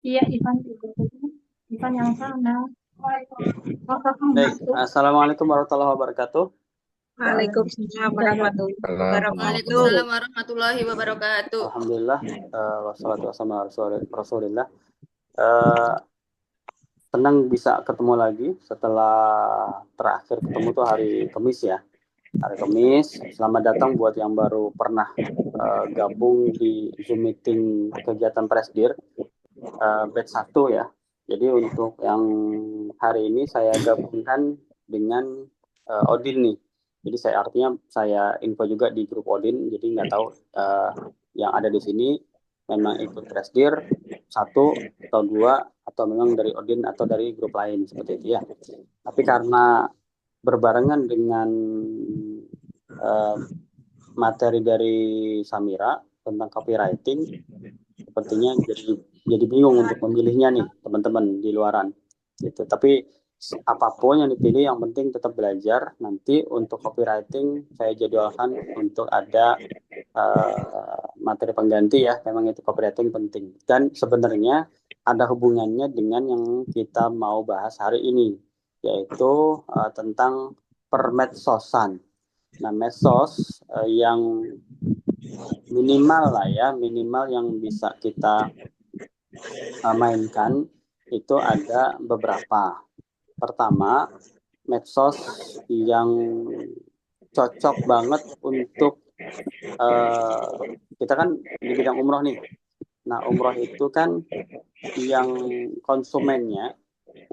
Iya, Ivan itu. Ivan yang sana. Oh, kakak Baik, masuk. Assalamualaikum warahmatullahi wabarakatuh. Waalaikumsalam warahmatullahi Salam. wabarakatuh. Waalaikumsalam warahmatullahi wabarakatuh. Alhamdulillah, wassalatu wassalamu ala Rasulillah. Eh, Senang bisa ketemu lagi setelah terakhir ketemu tuh hari Kamis ya. Hari Kamis, selamat datang buat yang baru pernah gabung di Zoom meeting kegiatan Presdir batch 1 ya. Jadi untuk yang hari ini saya gabungkan dengan Odin nih. Jadi artinya saya info juga di grup Odin. Jadi nggak tahu yang ada di sini memang ikut Presdir 1 atau 2 atau memang dari Odin atau dari grup lain seperti itu ya. Tapi karena berbarengan dengan eh, materi dari Samira tentang copywriting, sepertinya jadi bingung untuk memilihnya nih teman-teman di luaran gitu. Tapi apapun yang dipilih yang penting tetap belajar. Nanti untuk copywriting saya jadwalkan untuk ada materi pengganti ya. Memang itu copywriting penting. Dan sebenarnya ada hubungannya dengan yang kita mau bahas hari ini, yaitu tentang permedsosan. Nah, medsos yang minimal lah ya, minimal yang bisa kita mainkan itu ada beberapa. Pertama, medsos yang cocok banget untuk kita kan di bidang umroh nih. Nah, umroh itu kan yang konsumennya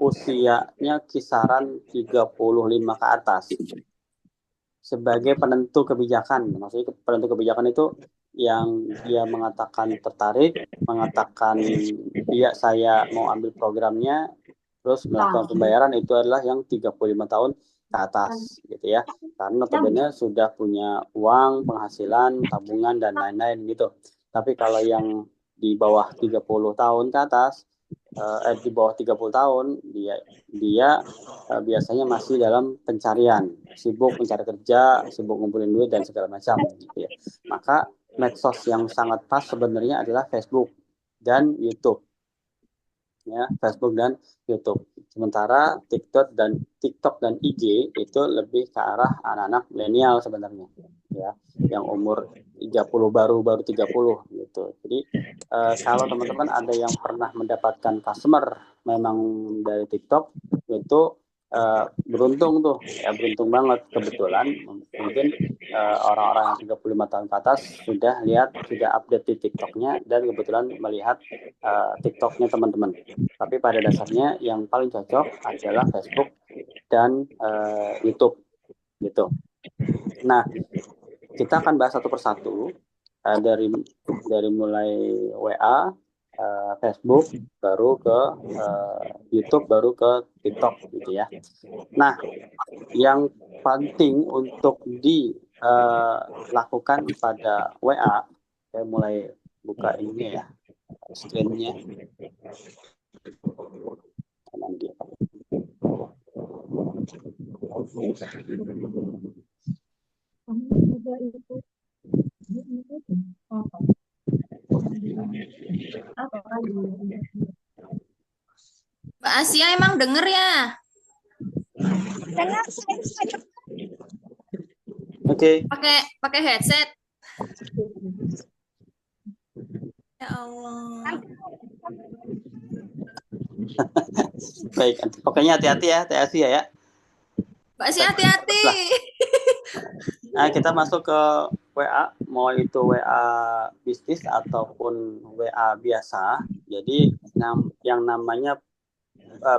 usianya kisaran 35 ke atas. Sebagai penentu kebijakan, maksudnya penentu kebijakan itu yang dia mengatakan tertarik, mengatakan saya mau ambil programnya, terus melakukan pembayaran itu adalah yang 35 tahun ke atas gitu ya. Karena notabene sudah punya uang, penghasilan, tabungan dan lain-lain gitu. Tapi kalau yang di bawah 30 tahun ke atas, di bawah 30 tahun dia biasanya masih dalam pencarian, sibuk mencari kerja, sibuk ngumpulin duit dan segala macam gitu ya. Maka medsos yang sangat pas sebenarnya adalah Facebook dan YouTube ya, Facebook dan YouTube. Sementara TikTok dan IG itu lebih ke arah anak-anak milenial sebenarnya ya, yang umur 30 baru 30 gitu. Jadi kalau teman-teman ada yang pernah mendapatkan customer memang dari TikTok itu beruntung tuh ya, beruntung banget. Kebetulan mungkin orang-orang yang 35 tahun ke atas sudah update di TikToknya dan kebetulan melihat TikToknya teman-teman. Tapi pada dasarnya yang paling cocok adalah Facebook dan YouTube gitu. Nah, kita akan bahas satu persatu dari mulai WA, Facebook, baru ke YouTube, baru ke TikTok gitu ya. Nah, yang penting untuk dilakukan pada WA, saya mulai buka ini ya, screen-nya. Mbak Asia emang denger ya? Dengar Oke. Pakai headset. Ya Allah. Baik, pokoknya hati-hati ya, hati-hati ya. Mbak Asia hati-hati. Nah, kita masuk ke WA, mau itu WA bisnis ataupun WA biasa. Jadi yang namanya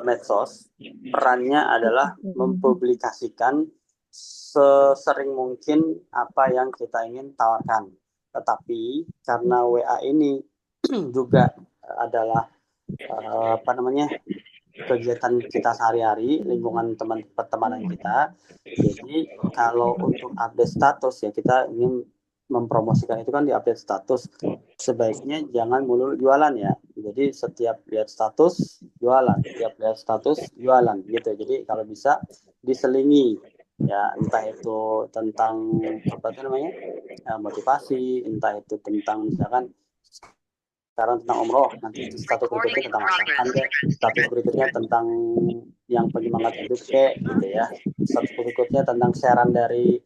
medsos, perannya adalah mempublikasikan sesering mungkin apa yang kita ingin tawarkan. Tetapi karena WA ini juga adalah kegiatan kita sehari-hari, lingkungan teman pertemanan kita. Jadi kalau untuk update status ya, kita ingin mempromosikan itu kan di update status. Sebaiknya jangan mulu jualan ya. Jadi setiap lihat status jualan, setiap lihat status jualan gitu. Jadi kalau bisa diselingi ya, entah itu tentang apa namanya motivasi, entah itu tentang misalkan sekarang tentang umroh, nanti di status berikutnya tentang masakan kayak, status berikutnya tentang yang penyemangat hidup kayak gitu ya, status berikutnya tentang siaran dari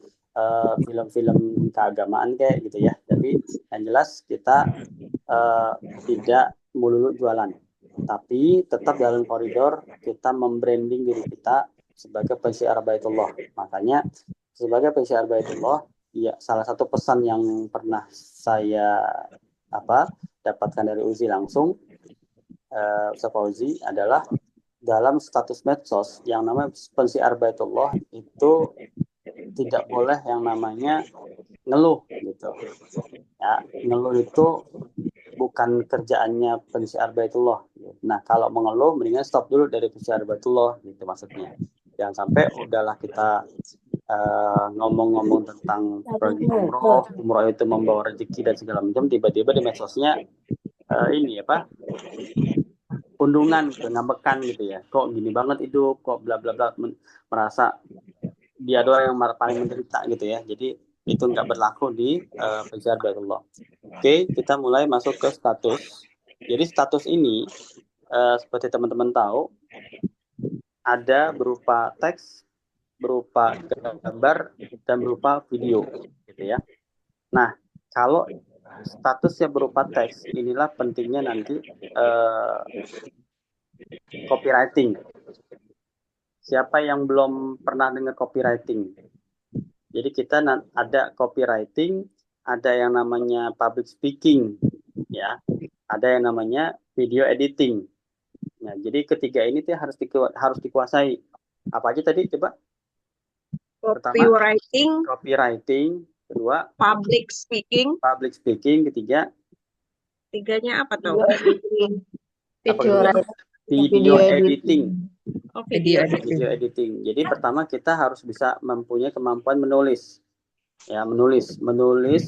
film-film keagamaan kayak gitu ya. Tapi yang jelas kita tidak melulu jualan, tapi tetap dalam koridor kita membranding diri kita sebagai pensiar Baitullah. Makanya sebagai pensiar Baitullah, ya salah satu pesan yang pernah saya dapatkan dari Uzi langsung, Ustaz Fauzi, adalah dalam status medsos yang namanya pensiar Baitullah itu tidak boleh yang namanya ngeluh gitu. Ya, ngeluh itu bukan kerjaannya pensiar Baitullah. Nah, kalau mengeluh mendingan stop dulu dari pensiar Baitullah gitu maksudnya. Jangan sampai udahlah kita ngomong-ngomong tentang pergi umroh itu membawa rezeki dan segala macam, tiba-tiba di medsosnya undungan, ngambekan gitu ya, kok gini banget hidup, kok bla bla bla, merasa dia doang yang paling menderita gitu ya. Jadi itu nggak berlaku di pensiar Baitullah. Oke, kita mulai masuk ke status. Jadi status ini seperti teman-teman tahu, ada berupa teks, berupa gambar, dan berupa video gitu ya. Nah, kalau statusnya berupa teks, inilah pentingnya nanti copywriting. Siapa yang belum pernah dengar copywriting? Jadi kita ada copywriting, ada yang namanya public speaking, ya, ada yang namanya video editing. Nah, jadi ketiga ini tuh harus dikuasai. Apa aja tadi coba? Copywriting, Copywriting, kedua public speaking, ketiga tiganya apa tuh? video editing. Oh, video editing. Video editing. Jadi pertama kita harus bisa mempunyai kemampuan menulis. Ya, menulis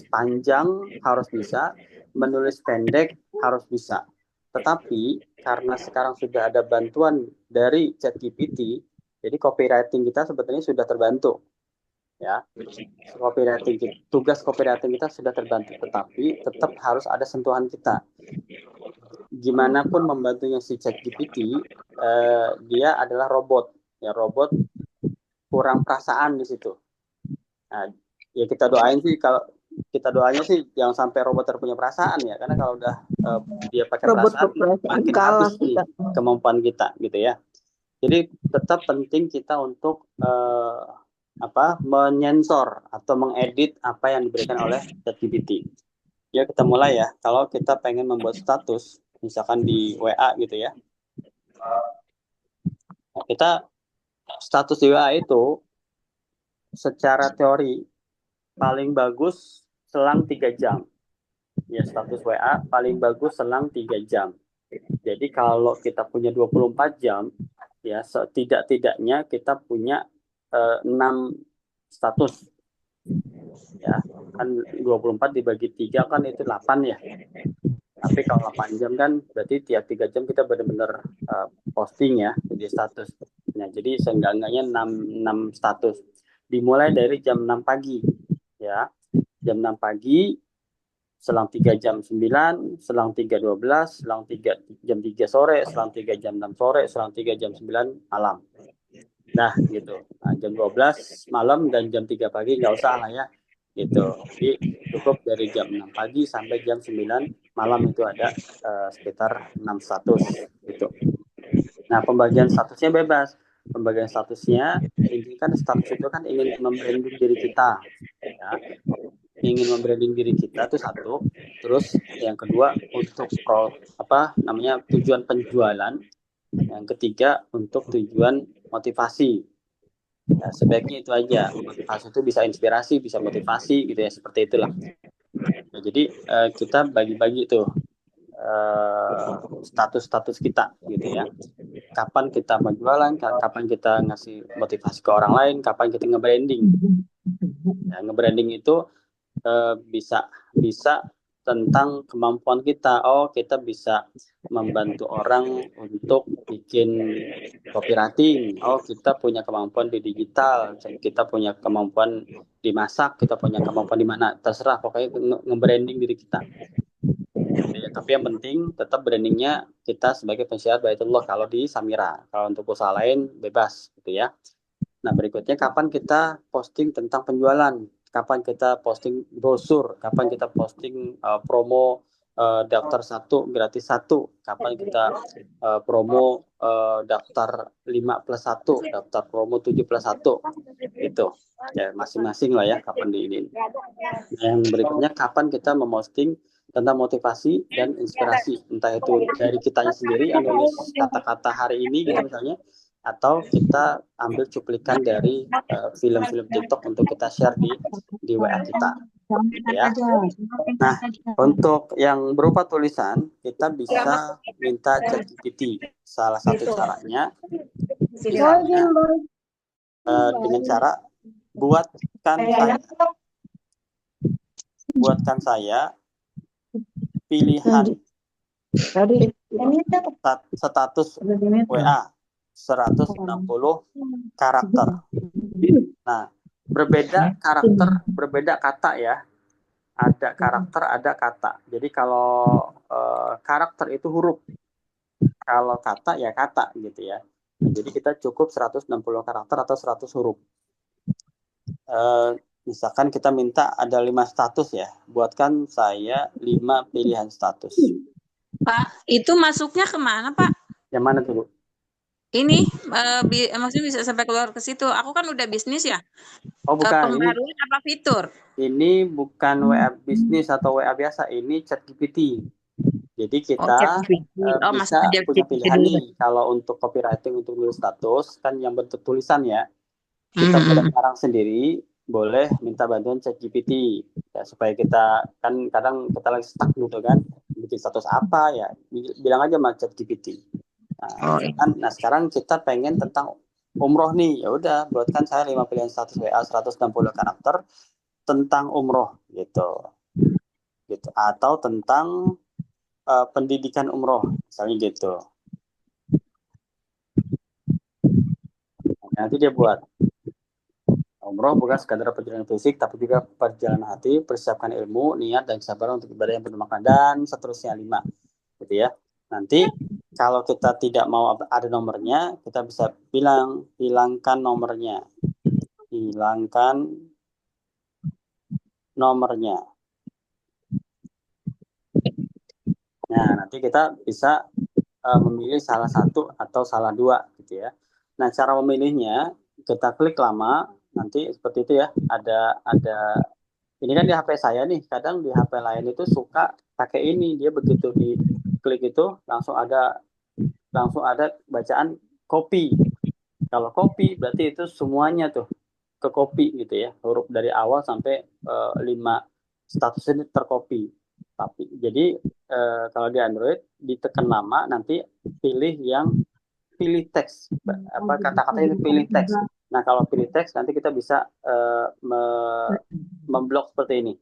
panjang harus bisa, menulis pendek harus bisa. Tetapi karena sekarang sudah ada bantuan dari ChatGPT, jadi copywriting kita sebetulnya sudah terbantu. Ya, tugas copywriting kita sudah terbantu, tetapi tetap harus ada sentuhan kita. Gimana pun membantunya si ChatGPT, dia adalah robot. Ya, robot kurang perasaan di situ. Nah, ya kita doanya sih jangan sampai robot terpunya perasaan ya, karena kalau udah dia pakai perasaan makin habis nih kemampuan kita gitu ya. Jadi tetap penting kita untuk menyensor atau mengedit apa yang diberikan oleh ChatGPT. Ya, kita mulai ya. Kalau kita pengen membuat status, misalkan di WA gitu ya. Nah, kita status di WA itu secara teori paling bagus selang 3 jam. Ya, status WA paling bagus selang 3 jam. Jadi kalau kita punya 24 jam, ya setidak-tidaknya kita punya 6 status. Ya, kan 24 dibagi 3 kan itu 8 ya. Tapi kalau 8 jam kan berarti tiap 3 jam kita benar-benar posting ya, jadi status. Nah, jadi seenggak-enggaknya 6 status. Dimulai dari jam 6 pagi. Ya, jam 6 pagi, selang 3 jam 9, selang 3:12, selang 3 jam 3 sore, selang 3 jam 6 sore, selang 3 jam 9 malam. Nah, gitu. Nah, jam 12 malam dan jam 3 pagi nggak usah lah ya. Gitu. Jadi cukup dari jam 6 pagi sampai jam 9 malam itu ada sekitar 6 status gitu. Nah, pembagian statusnya bebas. Pembagian statusnya ini kan status itu kan ingin membranding diri kita. Ya. Ingin membranding diri kita itu satu. Terus yang kedua untuk tujuan penjualan. Yang ketiga untuk tujuan motivasi. Ya, sebaiknya itu aja. Motivasi itu bisa inspirasi, bisa motivasi gitu ya, seperti itulah. Nah, jadi kita bagi-bagi tuh status-status kita gitu ya. Kapan kita mau jualan, kapan kita ngasih motivasi ke orang lain, kapan kita nge-branding. Ya, nge-branding itu bisa tentang kemampuan kita. Oh, kita bisa membantu orang untuk bikin copywriting. Oh, kita punya kemampuan di digital, kita punya kemampuan di masak, kita punya kemampuan di mana, terserah, pokoknya nge-branding diri kita. Ya, tapi yang penting tetap brandingnya kita sebagai pensiar Baitullah kalau di Samira. Kalau untuk usaha lain bebas gitu ya. Nah, berikutnya kapan kita posting tentang penjualan? Kapan kita posting brosur? Kapan kita posting promo daftar 1 gratis 1? Kapan kita promo daftar 5+1, daftar promo 7+1? Itu ya masing-masing lah ya kapan di ini. Nah, yang berikutnya kapan kita memposting tentang motivasi dan inspirasi, entah itu dari kitanya sendiri yang nulis kata-kata hari ini gitu misalnya, atau kita ambil cuplikan dari film-film TikTok untuk kita share di WA kita, gitu ya. Nah, untuk yang berupa tulisan kita bisa minta ChatGPT. Salah satu caranya misalnya dengan cara buatkan saya pilihan status WA 160 karakter. Nah, berbeda karakter, berbeda kata ya. Ada karakter, ada kata. Jadi kalau karakter itu huruf, kalau kata ya kata gitu ya. Jadi kita cukup 160 karakter atau 100 huruf. Misalkan kita minta ada 5 status ya, buatkan saya 5 pilihan status. Pak, itu masuknya kemana, Pak? Yang mana tuh, Bu? Ini maksudnya bisa sampai keluar ke situ. Aku kan udah bisnis ya. Oh, bukan. Pembaruan apa fitur? Ini bukan WA bisnis atau WA biasa, ini ChatGPT. Jadi kita bisa punya pilihan nih. Kalau untuk copywriting, untuk nulis status, kan yang bentuk tulisan ya. Kita buat orang sendiri, boleh minta bantuan ChatGPT. Ya, supaya kita, kan kadang kita lagi stuck gitu kan. Bikin status apa ya, bilang aja sama ChatGPT. Nah, sekarang kita pengen tentang umroh nih. Ya udah, buatkan saya 5 pilihan status WA 160 karakter tentang umroh gitu. Atau tentang pendidikan umroh misalnya gitu. Nanti dia buat umroh bukan sekadar perjalanan fisik tapi juga perjalanan hati, persiapkan ilmu, niat dan kesabaran untuk ibadah yang penuh makna dan seterusnya 5 gitu ya. Nanti kalau kita tidak mau ada nomornya, kita bisa bilang hilangkan nomornya. Nah, nanti kita bisa memilih salah satu atau salah 2 gitu ya. Nah, cara memilihnya kita klik lama, nanti seperti itu ya. Ada ini kan di HP saya nih, kadang di HP lain itu suka pakai ini, dia begitu diklik itu langsung ada bacaan copy. Kalau copy berarti itu semuanya tuh ke copy gitu ya, huruf dari awal sampai 5 status ini tercopy. Tapi jadi kalau di Android ditekan nama, nanti pilih teks, kata-kata itu pilih teks. Nah, kalau pilih teks nanti kita bisa memblok seperti ini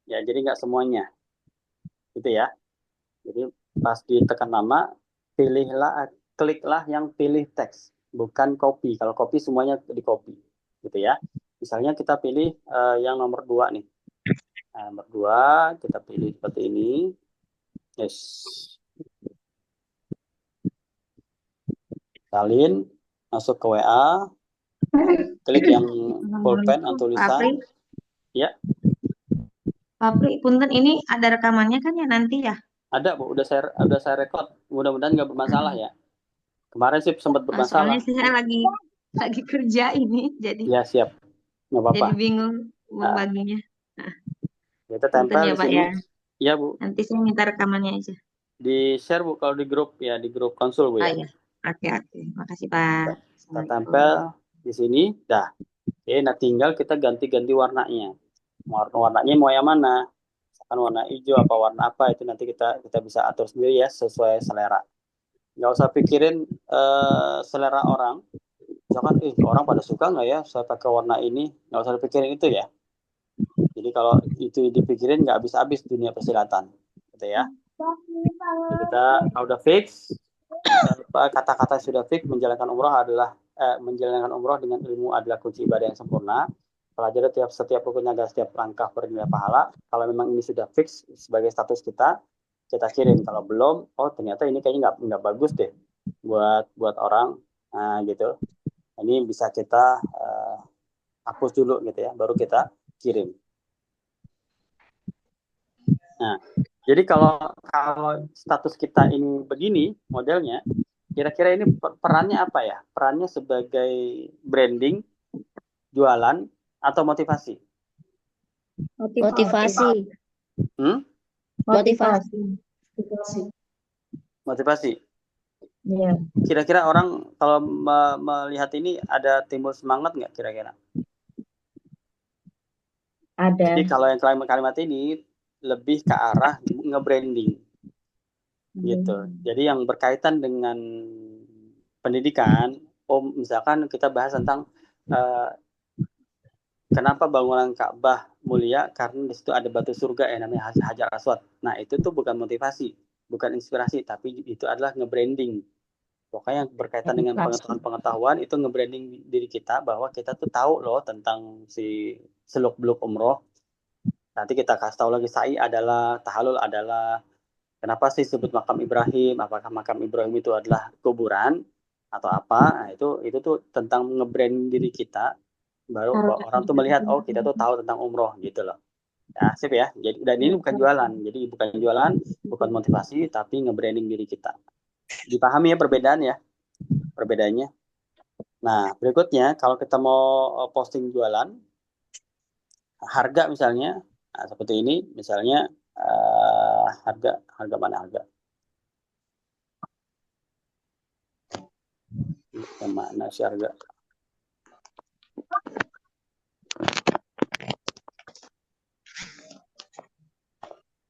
ya, jadi nggak semuanya gitu ya. Jadi pas ditekan nama, kliklah yang pilih teks, bukan copy. Kalau copy semuanya di copy gitu ya. Misalnya kita pilih yang nomor 2 nih. Nah, nomor 2 kita pilih seperti ini. Yes. Salin, masuk ke WA, klik yang pulpen atau tulisan. Ya. Papri, punten ini ada rekamannya kan ya nanti ya? Ada, Bu. Udah saya record. Mudah-mudahan nggak bermasalah ya. Kemarin sih sempat bermasalah. Soalnya saya lagi kerja ini, jadi ya siap. Nggak apa-apa. jadi bingung membaginya. Kita tempel ya, di Pak, sini. ya. Iya, Bu. Nanti saya minta rekamannya aja. Di share, Bu, kalau di grup ya, di grup konsul, Bu ya. Iya. Oke. Makasih, Pak. Kita tempel di sini, dah. Oke, nah tinggal kita ganti-ganti warnanya. Warnanya mau yang mana? Misalkan warna hijau apa warna apa, itu nanti kita bisa atur sendiri ya, sesuai selera. Nggak usah pikirin selera orang. Misalkan orang pada suka nggak ya saya pakai warna ini, nggak usah dipikirin itu ya. Jadi kalau itu dipikirin nggak habis-habis dunia persilatan gitu ya. Jadi kita kalau udah fix, kata-kata sudah fix, menjalankan umroh dengan ilmu adalah kunci ibadah yang sempurna. pelajari setiap rukunnya dan setiap langkah bernilai pahala. Kalau memang ini sudah fix sebagai status kita kirim. Kalau belum, oh ternyata ini kayaknya nggak bagus deh buat orang, nah gitu. Ini bisa kita hapus dulu gitu ya, baru kita kirim. Nah, jadi kalau status kita ini begini modelnya, kira-kira ini perannya apa ya? Perannya sebagai branding, jualan, atau motivasi? Motivasi. Motivasi. Iya. Kira-kira orang kalau melihat ini ada timbul semangat nggak kira-kira? Ada. Jadi kalau yang kalimat ini lebih ke arah nge-branding gitu. Jadi yang berkaitan dengan pendidikan, misalkan kita bahas tentang kenapa bangunan Ka'bah mulia, karena di situ ada batu surga yang namanya Hajar Aswad. Nah, itu tuh bukan motivasi, bukan inspirasi, tapi itu adalah nge-branding. Pokoknya yang berkaitan dengan pengetahuan itu nge-branding diri kita bahwa kita tuh tahu loh tentang si seluk-beluk umroh. Nanti kita kasih tahu lagi sa'i adalah, tahalul adalah, kenapa sih sebut makam Ibrahim? Apakah makam Ibrahim itu adalah kuburan atau apa? Nah, itu tuh tentang nge-brand diri kita, baru orang tuh melihat, oh kita tuh tahu tentang umroh gitu loh. Ya, sip ya. Jadi dan ini bukan jualan. Jadi bukan jualan, bukan motivasi, tapi nge-branding diri kita. Dipahami ya perbedaannya. Nah, berikutnya kalau kita mau posting jualan, harga misalnya, nah, seperti ini, misalnya harga mana harga? Yang mana sih harga?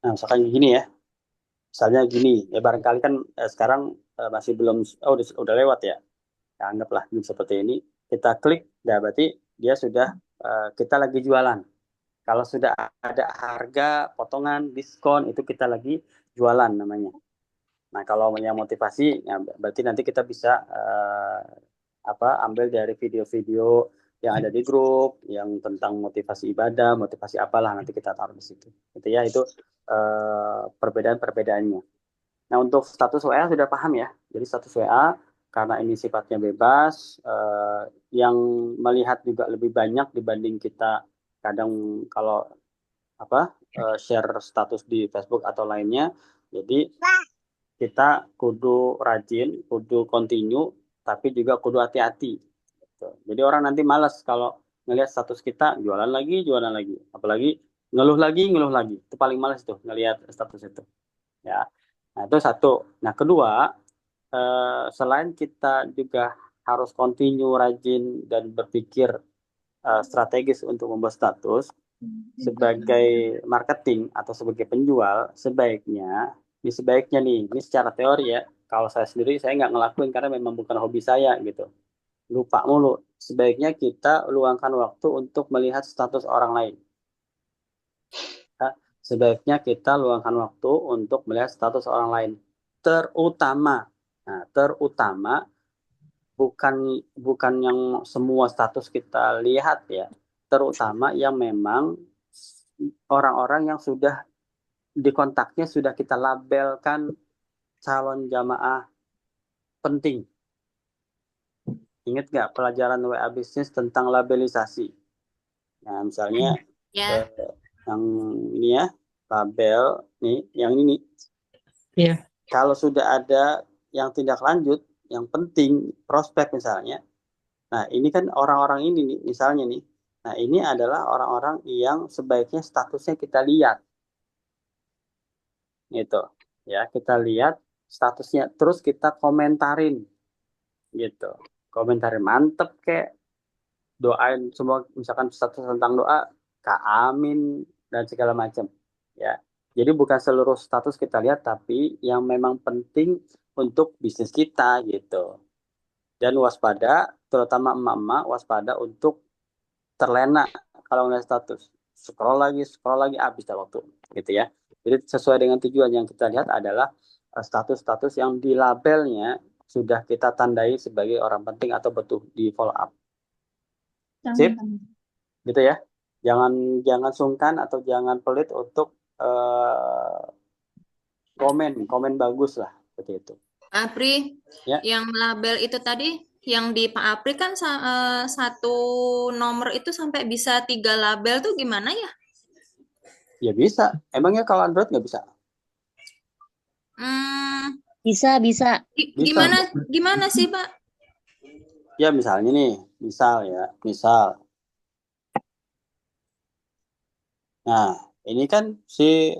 Nah, misalkan gini ya. Misalnya gini, ya barangkali kan sekarang masih belum, udah lewat ya. Ya, anggaplah seperti ini. Kita klik, ya berarti dia sudah, kita lagi jualan. Kalau sudah ada harga, potongan, diskon, itu kita lagi jualan namanya. Nah, kalau yang motivasi, ya berarti nanti kita bisa ambil dari video-video yang ada di grup, yang tentang motivasi ibadah, motivasi apalah, nanti kita taruh di situ. Gitu ya, itu perbedaan-perbedaannya. Nah, untuk status WA sudah paham ya. Jadi status WA, karena ini sifatnya bebas, yang melihat juga lebih banyak dibanding kita kadang kalau share status di Facebook atau lainnya. Jadi kita kudu rajin, kudu continue, tapi juga kudu hati-hati. Gitu. Jadi orang nanti malas kalau ngelihat status kita jualan lagi, apalagi ngeluh lagi. Itu paling malas tuh ngelihat status itu. Ya, nah itu satu. Nah kedua, selain kita juga harus continue rajin dan berpikir strategis untuk membuat status, sebagai marketing atau sebagai penjual, sebaiknya nih, ini secara teori ya, kalau saya sendiri saya nggak ngelakuin karena memang bukan hobi saya gitu, lupa mulu. Sebaiknya kita luangkan waktu untuk melihat status orang lain. Ya, sebaiknya kita luangkan waktu untuk melihat status orang lain, terutama bukan yang semua status kita lihat ya, terutama yang memang orang-orang yang sudah di kontaknya sudah kita labelkan calon jamaah penting. Ingat nggak pelajaran WA bisnis tentang labelisasi? Nah, misalnya yang ini ya, label nih, yang ini. Iya. Kalau sudah ada yang tindak lanjut, yang penting, prospek misalnya. Nah, ini kan orang-orang ini nih, misalnya nih. Nah, ini adalah orang-orang yang sebaiknya statusnya kita lihat. Gitu. Ya, kita lihat statusnya, terus kita komentarin. Gitu. Komentarin mantep kayak doain semua, misalkan status tentang doa, Kak Amin dan segala macam. Ya. Jadi bukan seluruh status kita lihat, tapi yang memang penting untuk bisnis kita gitu. Dan waspada, terutama emak-emak, waspada untuk terlena kalau ngeliat status. Scroll lagi, habis dah waktu. Gitu ya. Jadi sesuai dengan tujuan yang kita lihat adalah status-status yang di labelnya sudah kita tandai sebagai orang penting atau butuh di follow up. Sip? gitu ya. Jangan sungkan atau jangan pelit untuk komen bagus lah seperti itu. Apri, Ya. yang label itu tadi, yang di Pak Apri kan satu nomor itu sampai bisa 3 label tuh gimana ya? Ya bisa. Emangnya kalau Android nggak bisa? Hmm, Bisa. Bisa. gimana sih, Pak? Ya misalnya nih, misal. Nah, ini kan si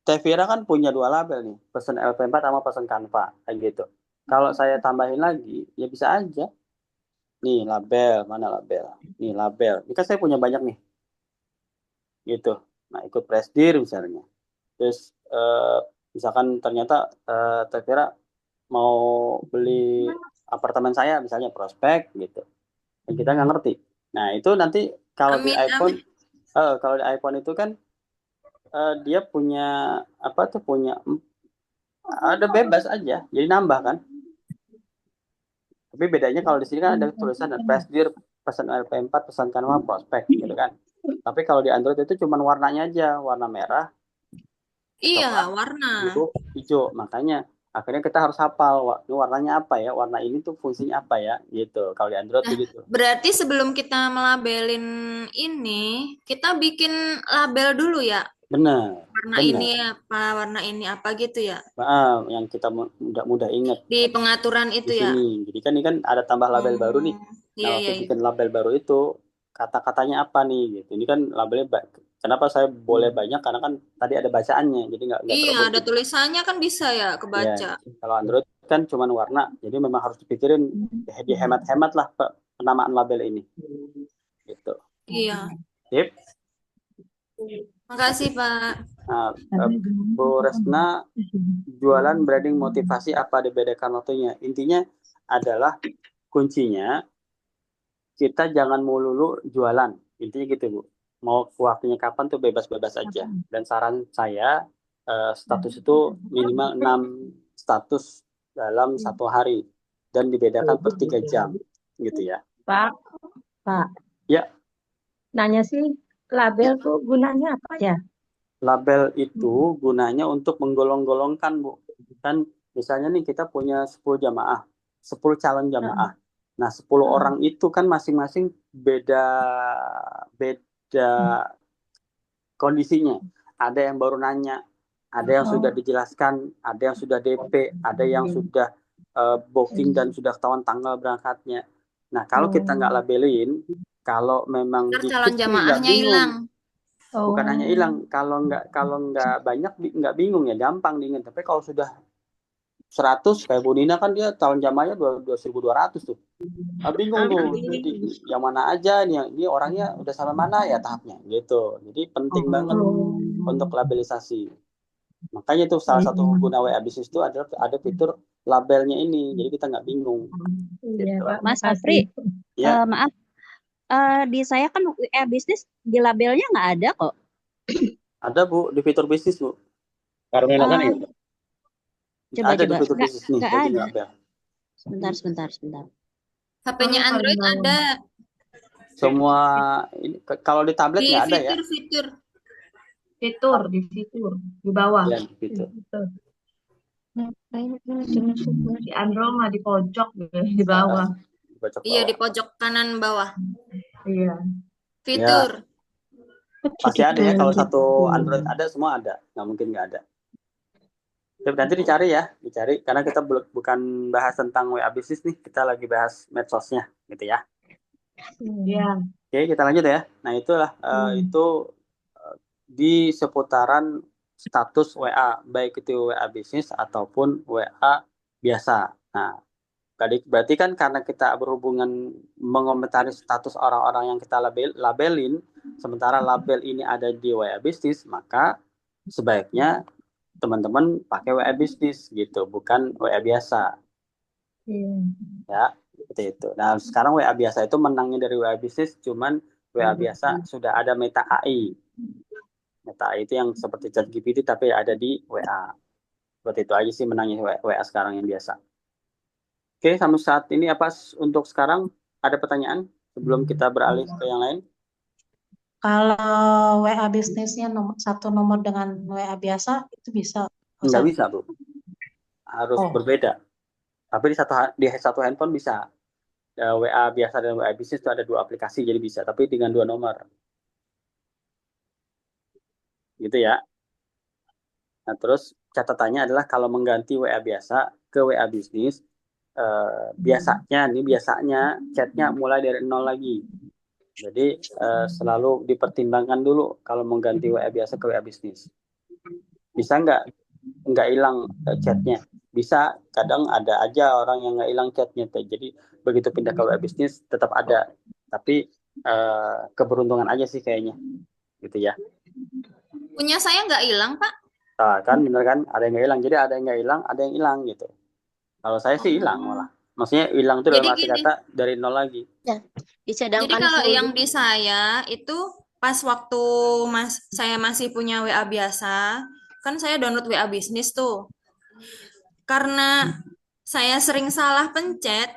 Tevira kan punya 2 label nih, pesan LP4 sama pesan Canva, kayak gitu. Kalau saya tambahin lagi, ya bisa aja. Nih label, mana label? Nih label. Ini kan saya punya banyak nih, gitu. Nah ikut Pressdir misalnya. Terus misalkan ternyata Tevira mau beli apartemen saya, misalnya prospek gitu. Dan kita nggak ngerti. Nah itu nanti kalau di Amin, iPhone, amin. kalau di iPhone itu kan dia punya apa tuh ada bebas aja, jadi nambah kan. Tapi bedanya kalau di sini kan ada tulisan Pressdir, pesan LP4, pesan Canva, prospek gitu kan. Tapi kalau di Android itu cuma warnanya aja, warna merah, Iya, coklat, warna. biru, hijau. Makanya akhirnya kita harus hafal, ini warnanya apa ya, warna ini tuh fungsinya apa ya, gitu. Kalau di Android Nah, begitu. berarti sebelum kita melabelin ini, kita bikin label dulu ya. Benar, Warna ini apa, warna ini apa gitu ya. yang kita mudah ingat Di pengaturan di itu ya. sini. Jadi kan ini kan ada tambah label baru nih. Nah, Iya, waktu iya, iya. bikin label baru itu kata-katanya apa nih gitu. Ini kan labelnya kenapa saya boleh banyak karena kan tadi ada bacaannya, jadi nggak Iya, ada terhubung. tulisannya kan bisa ya Ya, kebaca. kalau Android kan cuma warna, jadi memang harus dipikirin dihemat-hemat lah penamaan label ini. Gitu. Iya. Sip. Makasih, Pak. Nah, Bu Resna, jualan branding motivasi apa dibedakan waktunya? Intinya adalah kuncinya kita jangan melulu jualan. Intinya gitu, Bu. Mau waktunya kapan tuh bebas-bebas aja. Dan saran saya, status itu minimal 6 status dalam 1 hari. Dan dibedakan per 3 jam. Gitu ya. Pak, Ya, nanya sih label tuh gunanya apa ya? label itu gunanya untuk menggolong-golongkan, Bu. Kan misalnya nih kita punya 10 jamaah, 10 calon jamaah. Nah, 10 orang itu kan masing-masing beda kondisinya. Ada yang baru nanya, ada yang sudah dijelaskan, ada yang sudah DP, ada yang sudah booking dan sudah ketahuan tanggal berangkatnya. Nah, kalau kita nggak labelin, kalau memang Ntar dikit calon nih nggak jamaahnya bingung. hilang. Bukan hanya hilang, kalau nggak banyak nggak bingung ya, gampang diingat. Tapi kalau sudah 100 kayak Bu Nina kan dia tahun jamaahnya 2.200 tuh. Bingung tuh. Jadi yang mana aja nih, ini orangnya udah sampai mana ya tahapnya gitu. Jadi penting banget untuk labelisasi. Makanya tuh salah satu guna WA Business itu adalah ada fitur labelnya ini. Jadi kita nggak bingung. Gitu. Mas Apri, Ya, maaf, di saya kan WA Business di labelnya nggak ada kok. ada Bu di fitur bisnis Bu. Coba Ada di fitur nggak bisnis nih. nggak Jadi ada. label. Sebentar. HP-nya Android ada. Semua ini kalau di tablet Di nggak ada ya. fitur. Di bawah. Ya, gitu. Di Android mah di pojok di bawah. Iya, di pojok kanan bawah. Iya. Fitur. Pasti ada ya, kalau satu Android ada, semua ada. Nggak mungkin nggak ada. Tapi nanti dicari karena kita bukan bahas tentang WA bisnis nih, kita lagi bahas medsosnya, gitu ya. Iya. Oke, kita lanjut ya. Nah, itulah itu di seputaran status WA, baik itu WA bisnis ataupun WA biasa. Nah, berarti kan karena kita berhubungan mengomentari status orang-orang yang kita labelin, sementara label ini ada di WA bisnis, maka sebaiknya teman-teman pakai WA bisnis gitu, bukan WA biasa. Ya, seperti itu. Nah, sekarang WA biasa itu menangnya dari WA bisnis, cuman WA biasa sudah ada Meta AI. Meta AI itu yang seperti ChatGPT tapi ada di WA. Seperti itu aja sih menangnya WA sekarang yang biasa. Oke, sampai saat ini apa untuk sekarang ada pertanyaan sebelum kita beralih ke yang lain? Kalau WA bisnisnya satu nomor dengan WA biasa itu bisa, Nggak Ustaz. bisa, Bu. Harus Oh, berbeda. Tapi di satu handphone bisa. WA biasa dan WA bisnis itu ada 2 aplikasi, jadi bisa. Tapi dengan 2 nomor. Gitu ya. Nah, terus catatannya adalah kalau mengganti WA biasa ke WA bisnis, biasanya chatnya mulai dari nol lagi. Jadi selalu dipertimbangkan dulu kalau mengganti WA biasa ke WA bisnis. Bisa nggak hilang chatnya? Bisa, kadang ada aja orang yang nggak hilang chatnya. Jadi begitu pindah ke WA bisnis tetap ada. Tapi keberuntungan aja sih kayaknya, gitu ya. Punya saya nggak hilang, Pak. Nah, kan bener kan, ada yang nggak hilang. Jadi ada yang nggak hilang, ada yang hilang gitu. Kalau saya sih hilang malah. Maksudnya hilang itu dalam Jadi arti gini, kata dari nol lagi. jadi Dicadangkan kalau full. yang di saya itu pas waktu saya masih punya WA biasa, kan saya download WA bisnis tuh. Karena saya sering salah pencet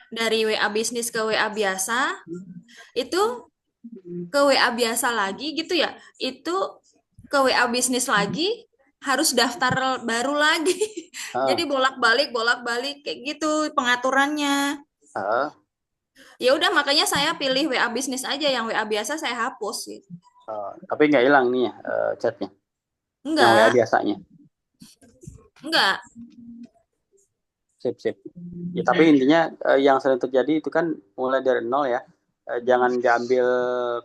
dari WA bisnis ke WA biasa, itu ke WA biasa lagi gitu ya. Itu ke WA bisnis lagi harus daftar baru lagi. Jadi Ah, bolak-balik kayak gitu pengaturannya. ah, Ya udah makanya saya pilih WA bisnis aja, yang WA biasa saya hapus gitu. tapi nggak hilang nih ya chatnya, yang WA Enggak, biasanya. enggak. Sip, sip. Ya, tapi intinya yang sering terjadi itu kan mulai dari nol ya. Jangan diambil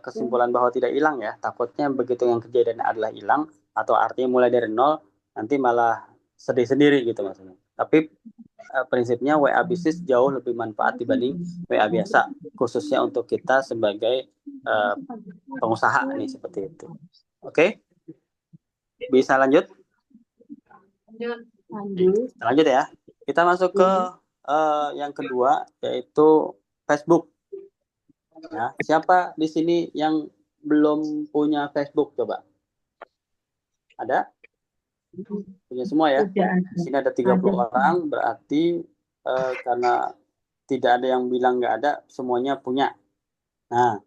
kesimpulan bahwa tidak hilang ya. Takutnya begitu yang kejadian adalah hilang atau artinya mulai dari nol, nanti malah sedih sendiri gitu maksudnya. Tapi prinsipnya WA bisnis jauh lebih manfaat dibanding WA biasa, khususnya untuk kita sebagai pengusaha nih seperti itu. Oke, bisa lanjut? Lanjut ya. Kita masuk ke yang kedua, yaitu Facebook. Ya, siapa di sini yang belum punya Facebook coba? Ada? Punya semua ya? Di sini ada 30 orang, berarti karena tidak ada yang bilang nggak ada, semuanya punya. Nah,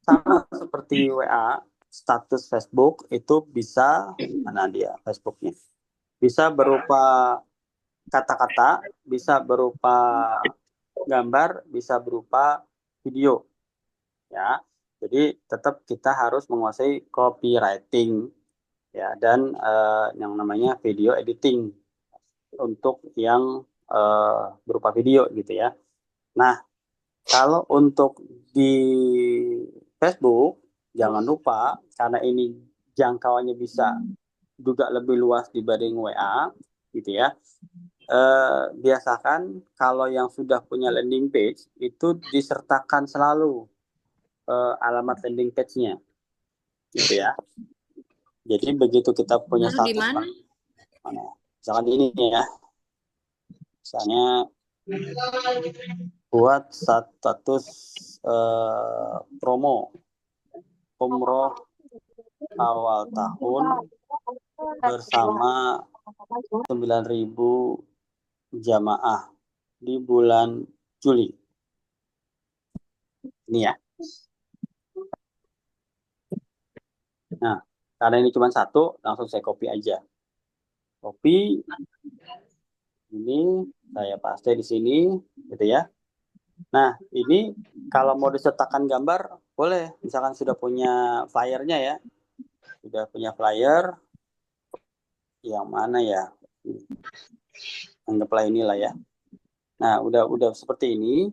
sama seperti WA, status Facebook itu bisa, mana dia Facebooknya? Bisa berupa kata-kata, bisa berupa gambar, bisa berupa video. Ya, jadi tetap kita harus menguasai copywriting ya dan yang namanya video editing untuk yang berupa video gitu ya. Nah, kalau untuk di Facebook jangan lupa karena ini jangkauannya bisa juga lebih luas dibanding WA gitu ya. Biasakan kalau yang sudah punya landing page itu disertakan selalu alamat landing page-nya gitu ya. Jadi begitu kita punya Lalu di status mana? mana? Misalkan ini ya. Misalnya buat status promo umroh awal tahun bersama 9.000 jamaah di bulan Juli. Ini ya. Nah, karena ini cuma satu, langsung saya copy aja. Copy ini saya paste di sini, gitu ya. Nah, ini kalau mau disertakan gambar, boleh. Misalkan sudah punya flyernya ya. Sudah punya flyer, yang mana ya? Anggaplah inilah ya. Nah, udah seperti ini.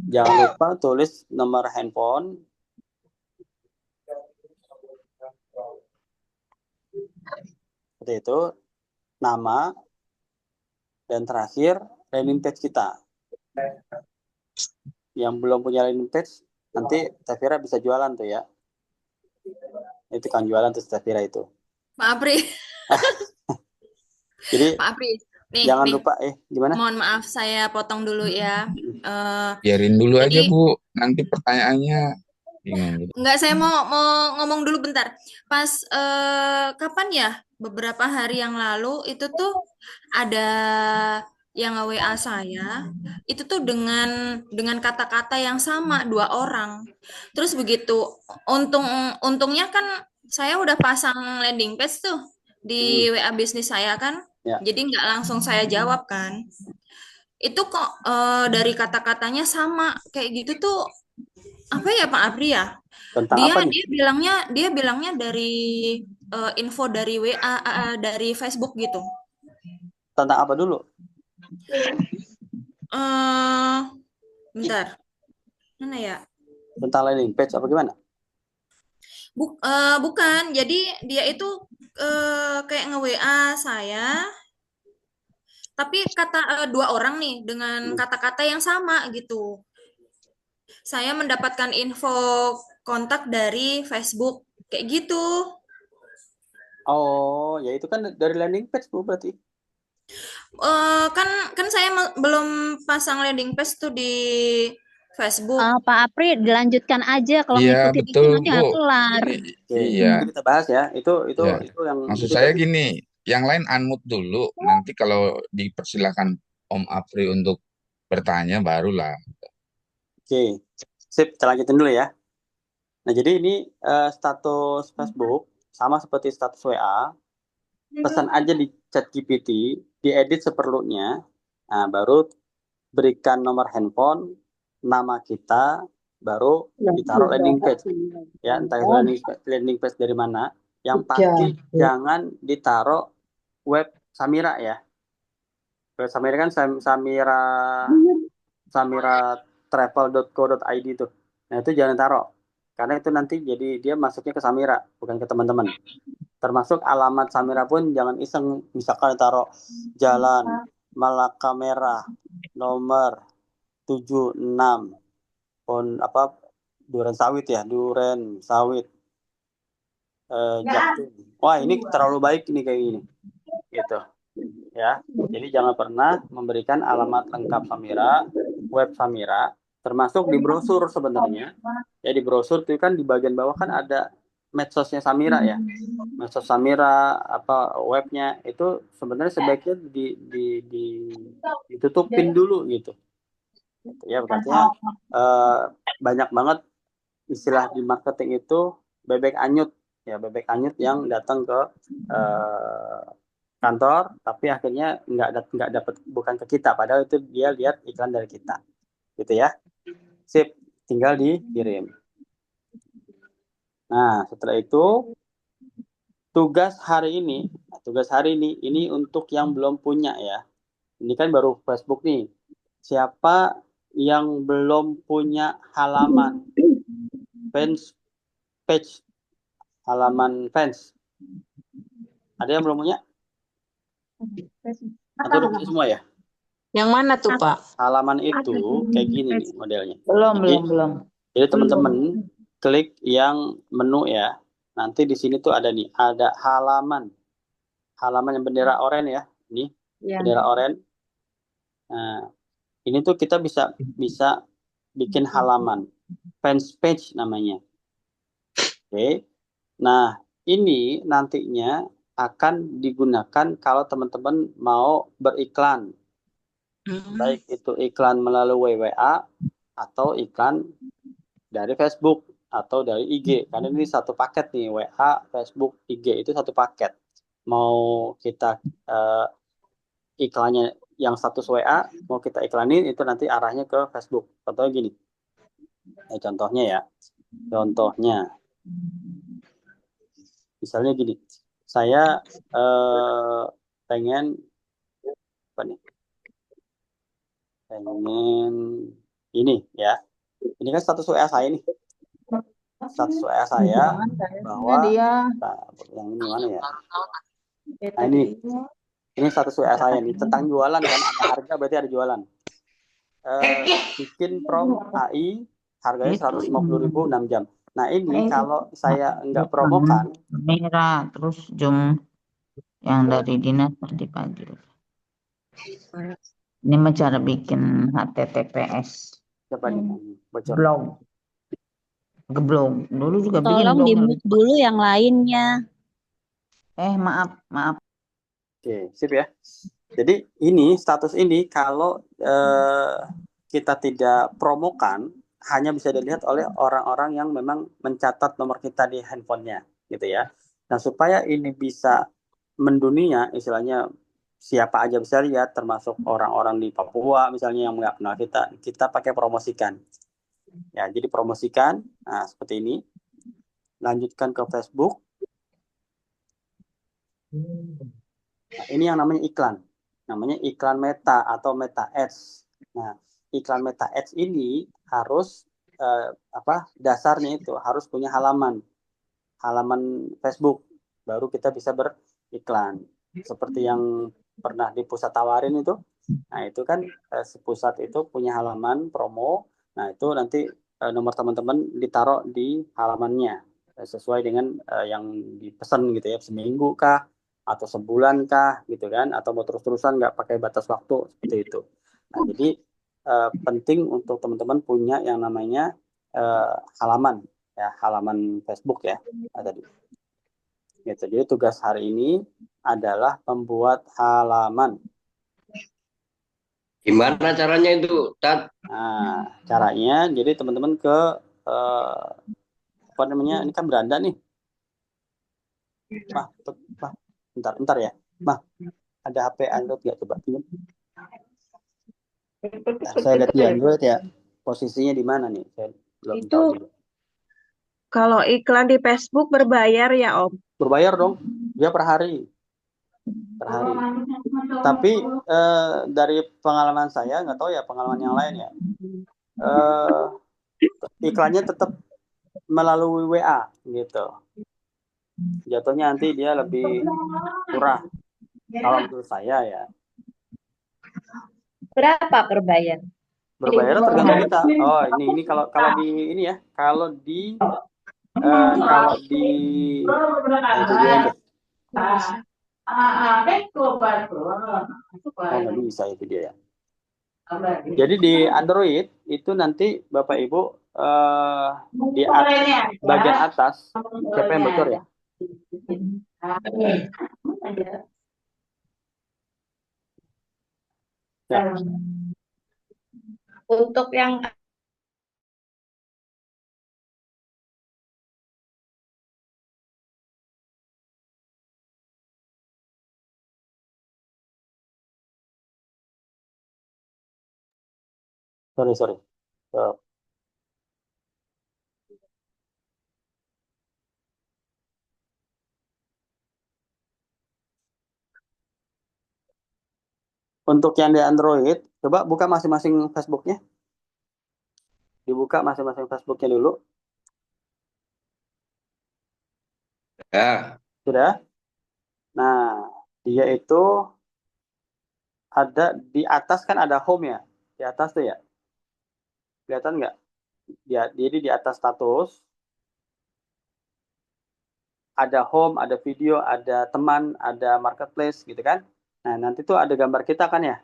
Jangan lupa tulis nomor handphone. Seperti itu. Nama. Dan terakhir, landing page kita. Yang belum punya landing page, nanti Tevira bisa jualan tuh ya. Itu kan jualan tuh Tevira itu. Pak Apri. Jadi Pak Apri. Nih, jangan lupa gimana? Mohon maaf saya potong dulu ya. Biarin dulu aja, Jadi Bu. Nanti pertanyaannya bingung gitu. enggak, saya mau ngomong dulu bentar. Pas kapan ya? Beberapa hari yang lalu itu tuh ada yang nge-WA saya itu tuh dengan kata-kata yang sama 2 orang. Terus begitu untungnya kan saya udah pasang landing page tuh di WA bisnis saya kan. Ya. Jadi nggak langsung saya jawab kan. Itu kok dari kata-katanya sama kayak gitu tuh apa ya Pak Apri ya? Tentang Dia apa nih? dia bilangnya dari info dari WA dari Facebook gitu. Tentang apa dulu? Bentar. Mana ya? Tentang landing page apa gimana? Bukan. Jadi dia itu kayak nge-WA saya, tapi kata 2 orang nih dengan kata-kata yang sama gitu. Saya mendapatkan info kontak dari Facebook kayak gitu. Oh, ya itu kan dari landing page Bu berarti. Kan saya belum pasang landing page tuh di Facebook. Pak Apri dilanjutkan aja kalau Iya, ngikutin itu betul, nanti nggak Bu. kelar. Oke, Iya, nanti kita bahas ya. Itu ya. yang Maksud itu saya tadi. gini, yang lain unmute dulu. Nanti kalau dipersilakan Om Apri untuk bertanya, barulah. Oke, sip, kita lanjutin dulu ya. Nah, jadi ini status Facebook sama seperti status WA. Pesan aja di chat GPT, diedit seperlunya. Nah, baru berikan nomor handphone, nama kita, baru ditaruh landing page. Ya, entah itu landing page dari mana. Yang pasti jangan ditaruh web Samira ya. Web Samira kan samiratravel.co.id tuh. Nah, itu jangan taruh. Karena itu nanti jadi dia masuknya ke Samira, bukan ke teman-teman. Termasuk alamat Samira pun jangan iseng. Misalkan taruh Jalan Malaka Merah nomor 76 Duren Sawit ya, Duren Sawit Jaktim. Wah, ini terlalu baik ini kayak gini. Gitu. Ya. Jadi jangan pernah memberikan alamat lengkap Samira, web Samira, termasuk di brosur sebenarnya. Ya, di brosur itu kan di bagian bawah kan ada medsosnya Samira ya. Medsos Samira webnya itu sebenarnya sebaiknya ditutupin dulu gitu. Ya, katanya banyak banget istilah di marketing itu bebek anyut ya, bebek anyut yang datang ke kantor tapi akhirnya nggak dapat, bukan ke kita, padahal itu dia lihat iklan dari kita gitu ya. Sip, tinggal dikirim. Nah, setelah itu tugas hari ini ini untuk yang belum punya ya. Ini kan baru Facebook nih. Siapa yang belum punya halaman fans page, halaman fans? Ada yang belum punya? Atau udah punya semua ya? Yang mana tuh, Pak? Halaman itu kayak gini nih modelnya. Belum. Jadi teman-teman klik yang menu ya. Nanti di sini tuh ada nih, ada halaman yang bendera oranye ya. Ini bendera oranye. Nah, ini tuh kita bisa bikin halaman fans page namanya. Oke. Nah, ini nantinya akan digunakan kalau teman-teman mau beriklan. Baik itu iklan melalui WA atau iklan dari Facebook atau dari IG. Karena ini satu paket nih, WA, Facebook, IG itu satu paket. Mau kita iklannya yang status WA, mau kita iklanin itu nanti arahnya ke Facebook. Contohnya gini. Contohnya ya. Contohnya. Misalnya gini. Saya pengen apa nih? Pengen ini ya. Ini kan status WA saya nih. Status WA saya bahwa yang ini mana ya? Nah, ini status WA saya nih tentang jualan kan, ada harga berarti ada jualan. Bikin prom AI harganya 150.000 6 jam. Nah, ini kalau saya enggak promokan merah terus jam yang dari dinas tadi pagi. Ini cara bikin HTTPS. Siapa nih? Bocor. Geblog. Dulu juga bikin Tolong blog. di-mute dulu yang lainnya. Maaf. Oke, sip ya. Jadi ini status ini kalau kita tidak promokan, hanya bisa dilihat oleh orang-orang yang memang mencatat nomor kita di handphonenya, gitu ya. Nah, supaya ini bisa mendunia, istilahnya siapa aja bisa lihat, termasuk orang-orang di Papua misalnya yang nggak kenal kita pakai promosikan. Ya, jadi promosikan, nah seperti ini. Lanjutkan ke Facebook. Nah, ini yang namanya iklan. Namanya iklan Meta atau Meta Ads. Nah, iklan Meta Ads ini harus dasarnya itu harus punya halaman Facebook, baru kita bisa beriklan. Seperti yang pernah di pusat tawarin itu. Nah, itu kan pusat itu punya halaman promo. Nah, itu nanti nomor teman-teman ditaruh di halamannya sesuai dengan yang dipesan gitu ya, seminggu kah atau sebulan kah gitu kan, atau mau terus-terusan nggak pakai batas waktu seperti itu. Nah, jadi penting untuk teman-teman punya yang namanya halaman ya, halaman Facebook ya tadi. Gitu. Jadi tugas hari ini adalah membuat halaman. Gimana caranya itu, Tat? Nah, caranya jadi teman-teman ke apa namanya? Ini kan beranda nih. Bentar ya. Ada HP Android nggak, coba pinjam? Nah, saya lihat di Android ya. Posisinya di mana nih? Saya belum Itu tahu juga. kalau iklan di Facebook berbayar ya, Om? Berbayar dong. Dia per hari. Tapi dari pengalaman saya, nggak tahu ya pengalaman yang lain ya. Iklannya tetap melalui WA gitu. Jatuhnya nanti dia lebih murah. Kalau menurut saya ya. Berapa berbayar? Berbayar tergantung kita. Oh, ini kalau di ini ya, kalau di nah, itu dia ini. Oh, nggak bisa itu dia ya. Jadi di Android itu nanti Bapak Ibu di bagian atas, siapa yang bocor ya? Ya. Untuk yang Sorry. Untuk yang di Android, coba buka masing-masing Facebooknya. Dibuka masing-masing Facebooknya dulu. Ya. Sudah? Nah, dia itu ada di atas kan ada home ya. Di atas tuh ya. Kelihatan nggak? Jadi di atas status ada home, ada video, ada teman, ada marketplace gitu kan. Nah, nanti tuh ada gambar kita kan ya.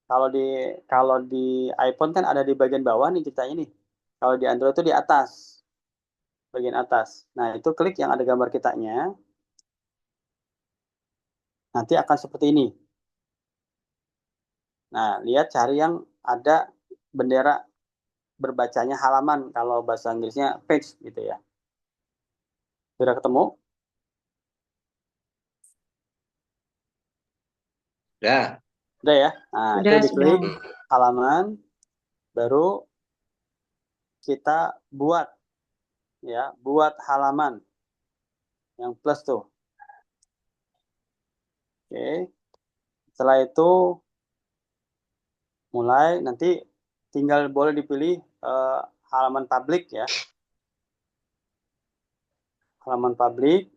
Kalau di iPhone kan ada di bagian bawah nih ceritanya nih. Kalau di Android itu di atas. Bagian atas. Nah, itu klik yang ada gambar kitanya. Nanti akan seperti ini. Nah, lihat cari yang ada bendera berbacanya halaman, kalau bahasa Inggrisnya page gitu ya. Sudah ketemu? Udah. Udah ya? Nah, itu diklik halaman, baru kita buat halaman yang plus tuh. Oke. Setelah itu mulai, nanti tinggal boleh dipilih halaman publik ya. Halaman publik.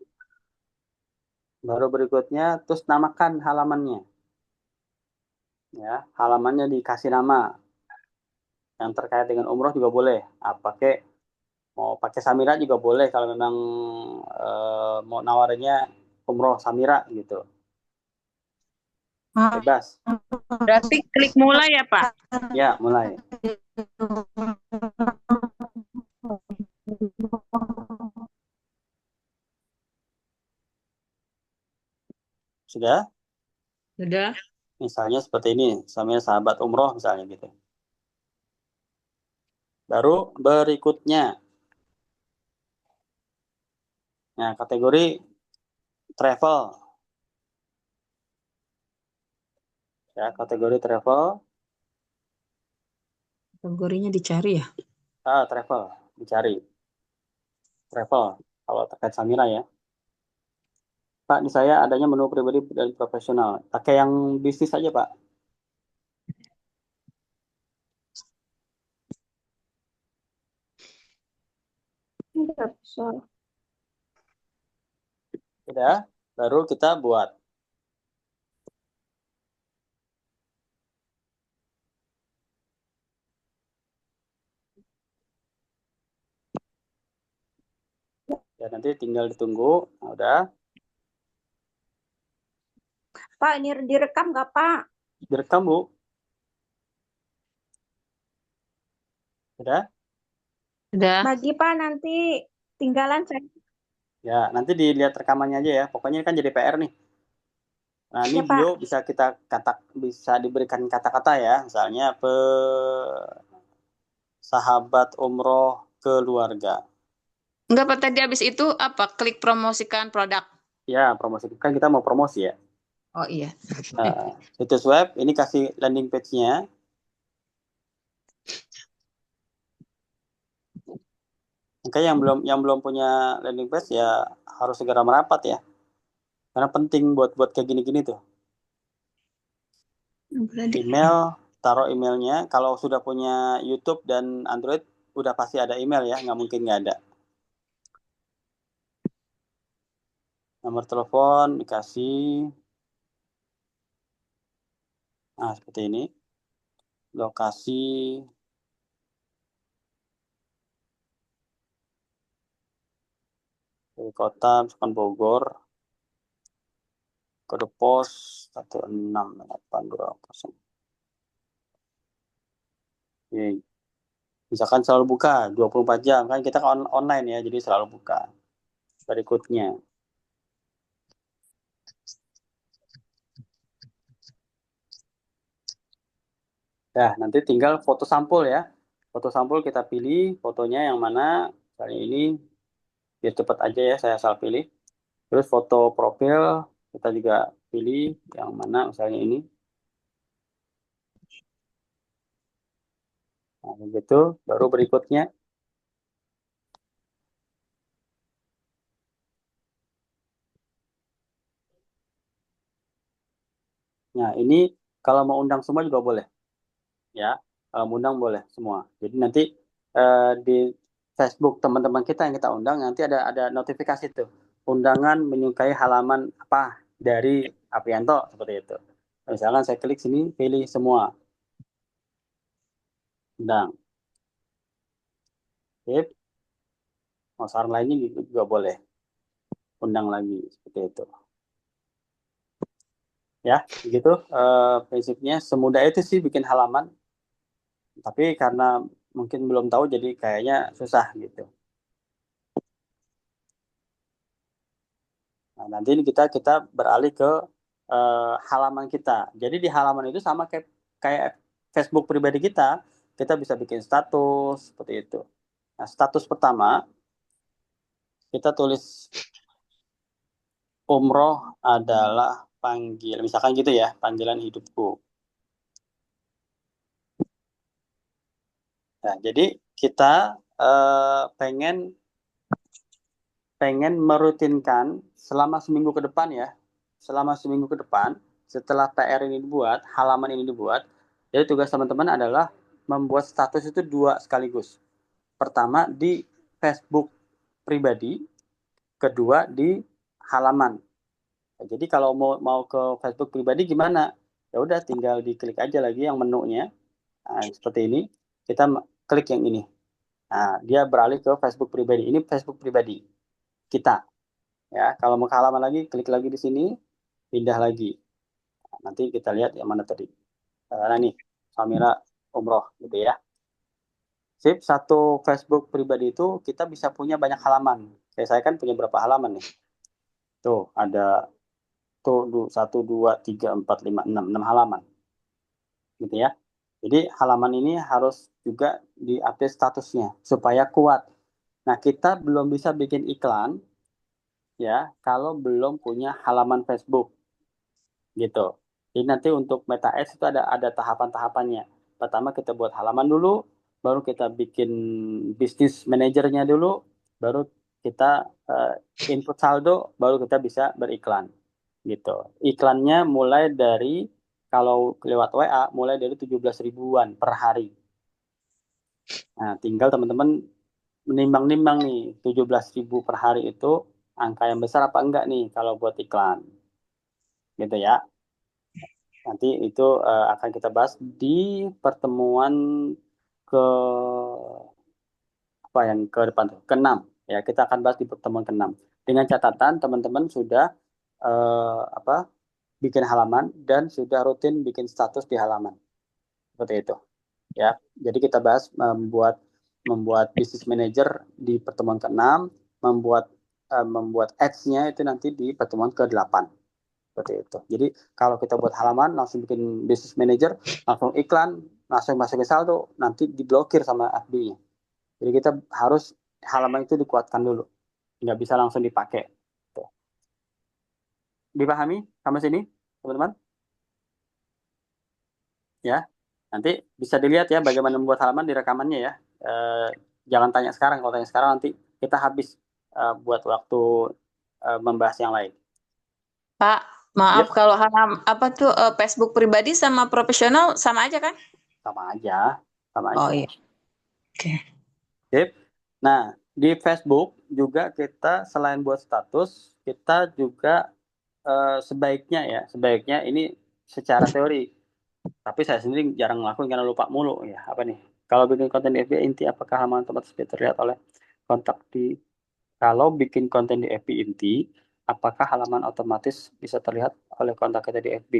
Baru berikutnya terus namakan halamannya. Ya, halamannya dikasih nama. Yang terkait dengan umroh juga boleh. Mau pakai Samira juga boleh kalau memang mau nawarinnya umroh Samira gitu. Bebas. Berarti klik mulai ya, Pak? Ya, mulai. Sudah? Sudah. Misalnya seperti ini, misalnya sahabat umroh misalnya gitu. Baru berikutnya, nah kategori travel, ya kategori travel, Kategorinya dicari ya. travel dicari, travel kalau terkait Samira ya. Pak, di saya adanya menu pribadi dan profesional. Pakai yang bisnis aja Pak. Enggak bisa. Sudah, baru kita buat. Ya nanti tinggal ditunggu. Nah, udah. Pak, ini direkam nggak Pak? Direkam Bu. Sudah? Sudah. Bagi Pak nanti tinggalan saya. Ya, nanti dilihat rekamannya aja ya. Pokoknya ini kan jadi PR nih. Nah, ini Ya, Pak. bio bisa diberikan kata-kata ya. Misalnya sahabat umroh keluarga. Enggak, Pak, tadi habis itu apa? Klik promosikan produk. Ya, promosi. Kan kita mau promosi ya. Oh iya. Nah, situs web, ini kasih landing page-nya. Oke, yang belum punya landing page ya harus segera merapat ya. Karena penting buat kayak gini-gini tuh. Email, taruh emailnya. Kalau sudah punya YouTube dan Android, udah pasti ada email ya, nggak mungkin nggak ada. Nomor telepon dikasih. Nah, seperti ini. Lokasi. Dari kota, misalkan Bogor. Kode pos 16820. Oke. Misalkan selalu buka 24 jam. Kan kita kan online ya, jadi selalu buka. Berikutnya. Nah, nanti tinggal foto sampul ya. Foto sampul kita pilih fotonya yang mana. Misalnya ini, biar cepat aja ya, saya asal pilih. Terus foto profil, kita juga pilih yang mana, misalnya ini. Nah, begitu. Baru berikutnya. Nah, ini kalau mau undang semua juga boleh. Ya, kalau mau undang boleh semua. Jadi nanti di Facebook teman-teman kita yang kita undang, nanti ada notifikasi tuh. Undangan menyukai halaman apa dari Aprianto, seperti itu. Misalkan saya klik sini, pilih semua. Undang. Sip. Mau saran lainnya juga boleh. Undang lagi, seperti itu. Ya, begitu prinsipnya. Semudah itu sih bikin halaman. Tapi karena mungkin belum tahu, jadi kayaknya susah gitu. Nah, nanti ini kita beralih ke halaman kita. Jadi di halaman itu sama kayak Facebook pribadi kita bisa bikin status seperti itu. Nah, status pertama kita tulis umroh adalah misalkan gitu ya, panggilan hidupku. Nah, jadi kita pengen merutinkan selama seminggu ke depan ya. Selama seminggu ke depan, setelah PR ini dibuat, halaman ini dibuat, jadi tugas teman-teman adalah membuat status itu 2 sekaligus. Pertama di Facebook pribadi, kedua di halaman. Nah, jadi kalau mau ke Facebook pribadi gimana? Ya udah tinggal diklik aja lagi yang menunya. Nah, seperti ini. Kita klik yang ini. Nah, dia beralih ke Facebook pribadi. Ini Facebook pribadi kita. Ya, kalau mau ke halaman lagi, klik lagi di sini, pindah lagi. Nah, nanti kita lihat yang mana tadi. Nah, nih, Samira Umroh gitu ya. Sip, satu Facebook pribadi itu kita bisa punya banyak halaman. Kayak saya kan punya berapa halaman nih. Tuh, ada Tuh 1, 2, 3, 4, 5, 6 halaman gitu ya. Jadi halaman ini harus juga diupdate statusnya supaya kuat. Nah, kita belum bisa bikin iklan ya kalau belum punya halaman Facebook gitu. Jadi nanti untuk Meta Ads itu ada tahapan-tahapannya. Pertama kita buat halaman dulu, baru kita bikin bisnis manajernya dulu, baru kita input saldo, baru kita bisa beriklan gitu. Iklannya mulai dari kalau lewat WA mulai dari 17 ribuan per hari. Nah, tinggal teman-teman menimbang-nimbang nih 17.000 per hari itu angka yang besar apa enggak nih kalau buat iklan. Gitu ya. Nanti itu akan kita bahas di pertemuan ke apa yang ke depan tuh, ke-6 ya. Kita akan bahas di pertemuan ke-6. Dengan catatan teman-teman sudah bikin halaman dan sudah rutin bikin status di halaman. Seperti itu. Ya. Jadi kita bahas membuat business manager di pertemuan ke-6, membuat ads-nya itu nanti di pertemuan ke-8. Seperti itu. Jadi kalau kita buat halaman langsung bikin business manager, langsung iklan, langsung masukin saldo, nanti diblokir sama FB-nya. Jadi kita harus halaman itu dikuatkan dulu, nggak bisa langsung dipakai. Tuh. Dipahami sampai sini, teman-teman? Ya, nanti bisa dilihat ya bagaimana membuat halaman di rekamannya ya. Jangan tanya sekarang, kalau tanya sekarang nanti kita habis buat waktu membahas yang lain. Pak, maaf Yep. kalau Facebook pribadi sama profesional sama aja kan? Sama aja. Oh iya. Oke. Sip. Nah, di Facebook juga kita selain buat status, kita juga sebaiknya ini secara teori. Tapi saya sendiri jarang ngelakuin karena lupa mulu ya. Apa nih? Kalau bikin konten di FB inti, apakah halaman otomatis terlihat oleh kontak di? Kalau bikin konten di FB inti, apakah halaman otomatis bisa terlihat oleh kontak kita di FB?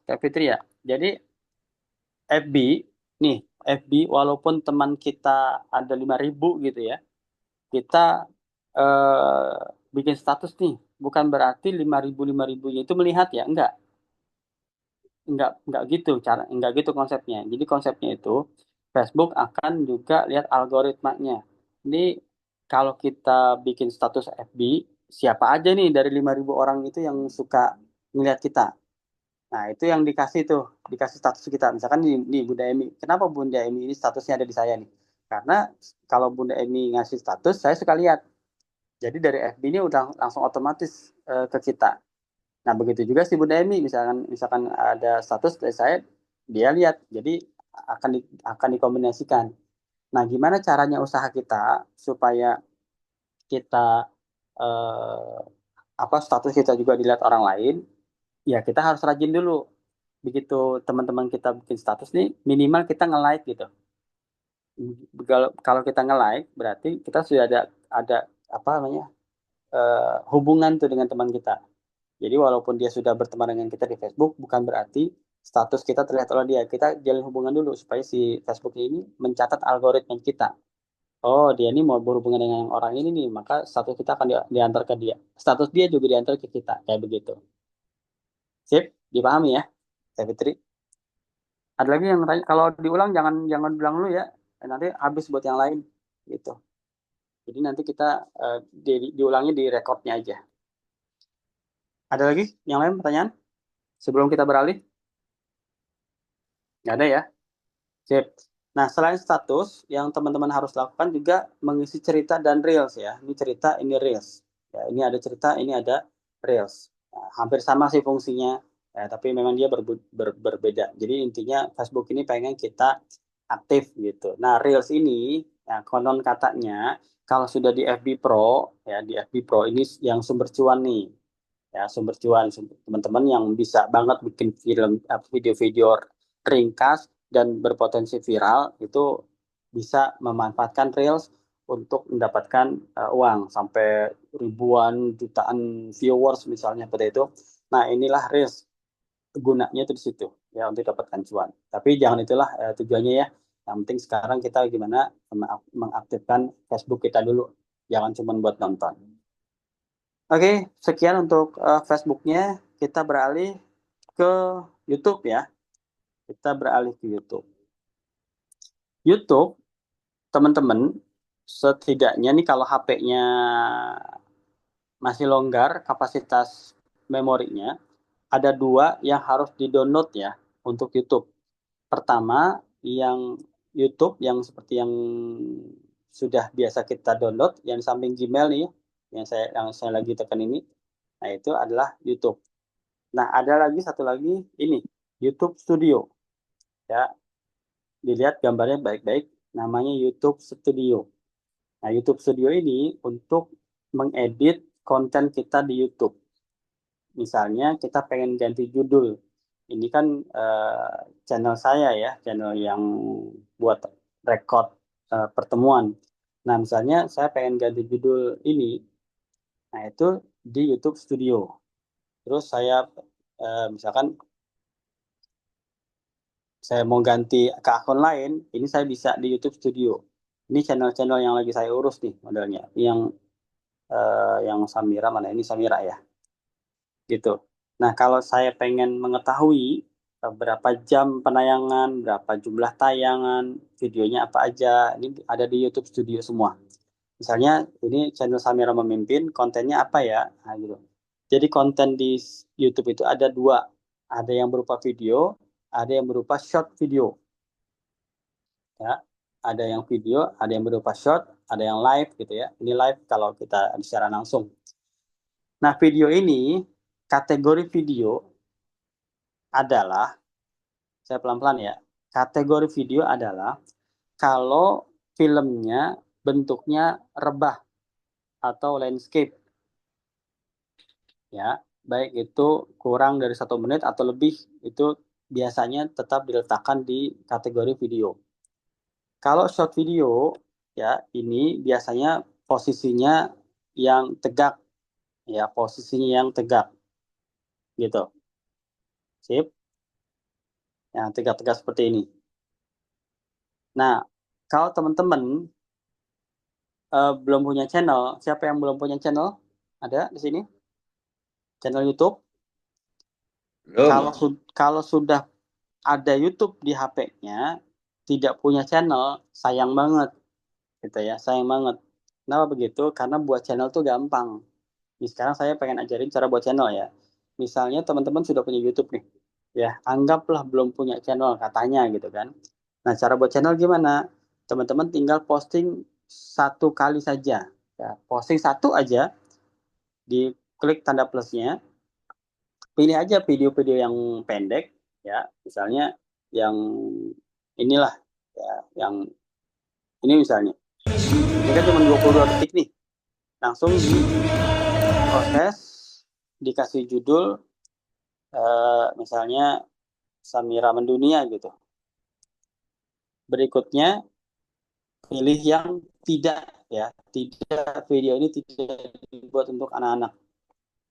Kak Fitri ya. Jadi FB nih, FB walaupun teman kita ada 5.000 gitu ya, kita bikin status nih, bukan berarti 5.000-5.000-nya itu melihat ya, enggak gitu konsepnya. Jadi konsepnya itu Facebook akan juga lihat algoritmanya. Ini kalau kita bikin status FB, siapa aja nih dari 5.000 orang itu yang suka ngeliat kita. Nah, itu yang dikasih status kita. Misalkan di Bunda Emi. Kenapa Bunda Emi ini statusnya ada di saya nih? Karena kalau Bunda Emi ngasih status, saya suka lihat. Jadi dari FB ini udah langsung otomatis ke kita. Nah, begitu juga si Bunda Emi, misalkan ada status dari saya, dia lihat. Jadi akan dikombinasikan. Nah, gimana caranya usaha kita supaya kita status kita juga dilihat orang lain? Ya, kita harus rajin dulu. Begitu teman-teman kita bikin status nih, minimal kita nge-like gitu. Kalau kita nge-like, berarti kita sudah ada hubungan tuh dengan teman kita. Jadi walaupun dia sudah berteman dengan kita di Facebook, bukan berarti status kita terlihat oleh dia. Kita jalin hubungan dulu supaya si Facebook ini mencatat algoritma kita. Oh, dia ini mau berhubungan dengan orang ini nih, maka status kita akan diantar ke dia. Status dia juga diantar ke kita, kayak begitu. Sip, dipahami ya, Teh Fitri? Ada lagi yang tanya, kalau diulang jangan bilang dulu ya, nanti habis buat yang lain gitu. Jadi nanti kita diulangi di rekodnya aja. Ada lagi yang lain pertanyaan sebelum kita beralih? Nggak ada ya? Sip. Nah, selain status, yang teman-teman harus lakukan juga mengisi cerita dan reels ya. Ini cerita, ini reels. Ya, ini ada cerita, ini ada reels. Nah, hampir sama sih fungsinya, ya, tapi memang dia berbeda. Jadi intinya Facebook ini pengen kita aktif gitu. Nah, reels ini, ya, konon katanya kalau sudah di FB Pro, ya di FB Pro ini yang sumber cuan nih. Ya, sumber cuan teman-teman yang bisa banget bikin video-video ringkas dan berpotensi viral itu bisa memanfaatkan Reels untuk mendapatkan uang sampai ribuan jutaan viewers misalnya seperti itu. Nah, inilah Reels gunanya itu di situ ya untuk dapatkan cuan. Tapi jangan itulah tujuannya ya. Yang penting sekarang kita gimana mengaktifkan Facebook kita dulu. Jangan cuma buat nonton. Oke, sekian untuk Facebooknya. Kita beralih ke YouTube ya. Kita beralih ke YouTube. YouTube, teman-teman, setidaknya nih kalau HP-nya masih longgar kapasitas memorinya, ada dua yang harus di-download ya untuk YouTube. Pertama, yang YouTube yang seperti yang sudah biasa kita download, yang di samping Gmail nih, yang saya lagi tekan ini, nah itu adalah YouTube. Nah, ada lagi satu lagi ini, YouTube Studio. Ya, dilihat gambarnya baik-baik, namanya YouTube Studio. Nah, YouTube Studio ini untuk mengedit konten kita di YouTube. Misalnya kita pengen ganti judul. Ini kan channel saya ya, channel yang buat rekod pertemuan. Nah, misalnya saya pengen ganti judul ini, nah itu di YouTube Studio. Terus saya misalkan saya mau ganti ke akun lain, ini saya bisa di YouTube Studio. Ini channel-channel yang lagi saya urus nih modelnya. Yang Samira mana ini Samira ya, gitu. Nah, kalau saya pengen mengetahui berapa jam penayangan, berapa jumlah tayangan, videonya apa aja, ini ada di YouTube Studio semua. Misalnya ini channel Samira Memimpin, kontennya apa ya, nah, gitu. Jadi konten di YouTube itu ada dua, ada yang berupa video, ada yang berupa short video. Ya, ada yang video, ada yang berupa short, ada yang live gitu ya. Ini live kalau kita secara langsung. Nah, video ini kategori video adalah, saya pelan-pelan ya. Kategori video adalah kalau filmnya bentuknya rebah atau landscape. Ya, baik itu kurang dari 1 menit atau lebih, itu biasanya tetap diletakkan di kategori video. Kalau short video, ya ini biasanya posisinya yang tegak, ya posisinya yang tegak, gitu. Sip, yang tegak-tegak seperti ini. Nah, kalau teman-teman belum punya channel, siapa yang belum punya channel? Ada di sini? Channel YouTube? Belum. Kalau sudah ada YouTube di HP-nya, tidak punya channel, sayang banget, gitu ya, sayang banget. Kenapa begitu? Karena buat channel tuh gampang. Nih, sekarang saya pengen ajarin cara buat channel ya. Misalnya teman-teman sudah punya YouTube nih, ya anggaplah belum punya channel katanya gitu kan. Nah, cara buat channel gimana? Teman-teman tinggal posting 1 kali saja, ya posting 1 aja, diklik tanda plusnya, pilih aja video-video yang pendek, ya misalnya yang inilah, ya yang ini misalnya. Ini kan cuma 22 detik nih, langsung di proses, dikasih judul misalnya Samira Mendunia gitu. Berikutnya pilih yang tidak, ya tidak, video ini tidak dibuat untuk anak-anak.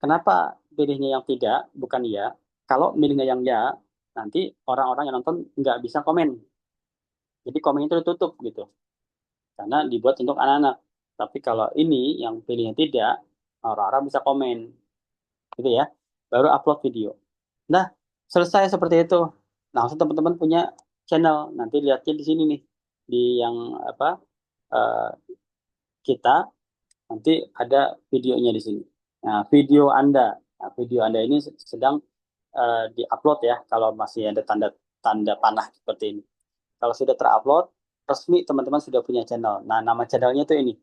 Kenapa pilihnya yang tidak bukan ya? Kalau pilihnya yang ya, nanti orang-orang yang nonton nggak bisa komen. Jadi komen itu ditutup gitu, karena dibuat untuk anak-anak. Tapi kalau ini yang pilihnya tidak, orang-orang bisa komen, gitu ya. Baru upload video. Nah, selesai seperti itu. Langsung teman-teman punya channel. Nanti lihatnya di sini nih, di yang apa kita nanti ada videonya di sini. Nah, video Anda ini sedang diupload ya. Kalau masih ada tanda panah seperti ini. Kalau sudah terupload, resmi teman-teman sudah punya channel. Nah, nama channelnya itu ini,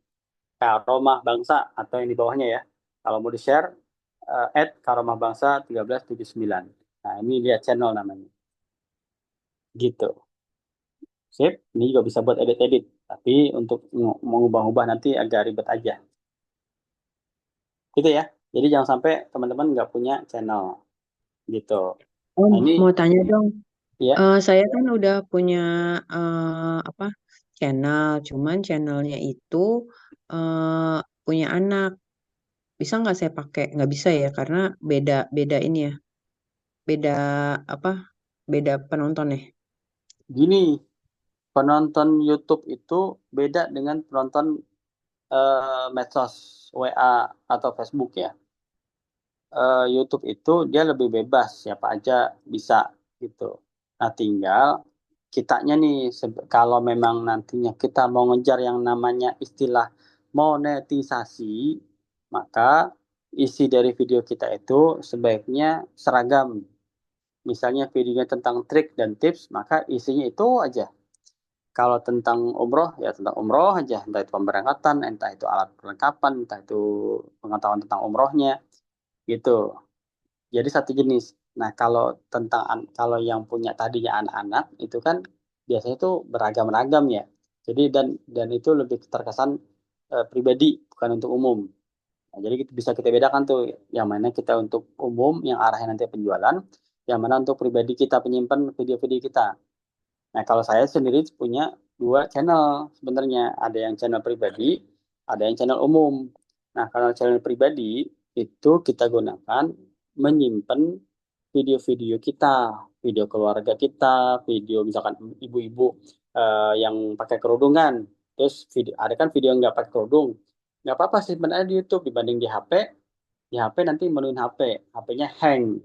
Karomah Bangsa, atau yang di bawahnya ya. Kalau mau di-share, @karomahbangsa 1379. Nah, ini lihat channel namanya. Gitu. Sip, ini juga bisa buat edit-edit. Tapi untuk mengubah-ubah nanti agak ribet aja. Gitu ya. Jadi jangan sampai teman-teman nggak punya channel. Gitu. Om, Nah, ini mau tanya dong. ya, Saya kan udah punya channel, cuman channelnya itu punya anak. Bisa nggak saya pakai? Nggak bisa ya, karena beda ini ya, beda apa? Beda penonton ya. gini, penonton YouTube itu beda dengan penonton medsos WA atau Facebook ya. YouTube itu dia lebih bebas, siapa aja bisa gitu. Nah, tinggal kitanya nih, kalau memang nantinya kita mau ngejar yang namanya istilah monetisasi, maka isi dari video kita itu sebaiknya seragam. Misalnya videonya tentang trik dan tips, maka isinya itu aja. Kalau tentang umroh, ya tentang umroh aja. Entah itu pemberangkatan, entah itu alat perlengkapan, entah itu pengetahuan tentang umrohnya, gitu. Jadi satu jenis. Nah, kalau yang punya tadinya anak-anak itu kan biasanya itu beragam-ragam ya. Jadi dan itu lebih terkesan pribadi, bukan untuk umum. Nah, jadi bisa kita bedakan tuh yang mana kita untuk umum yang arahnya nanti penjualan, yang mana untuk pribadi kita penyimpan video-video kita. Nah, kalau saya sendiri punya 2 channel sebenarnya. Ada yang channel pribadi, ada yang channel umum. Nah, kalau channel pribadi itu kita gunakan menyimpan video-video kita, video keluarga kita, video misalkan ibu-ibu yang pakai kerudungan. Terus ada kan video yang nggak pakai kerudung. Nggak apa-apa sih sebenarnya di YouTube dibanding di HP. Di HP nanti menuin HP, HP-nya hang,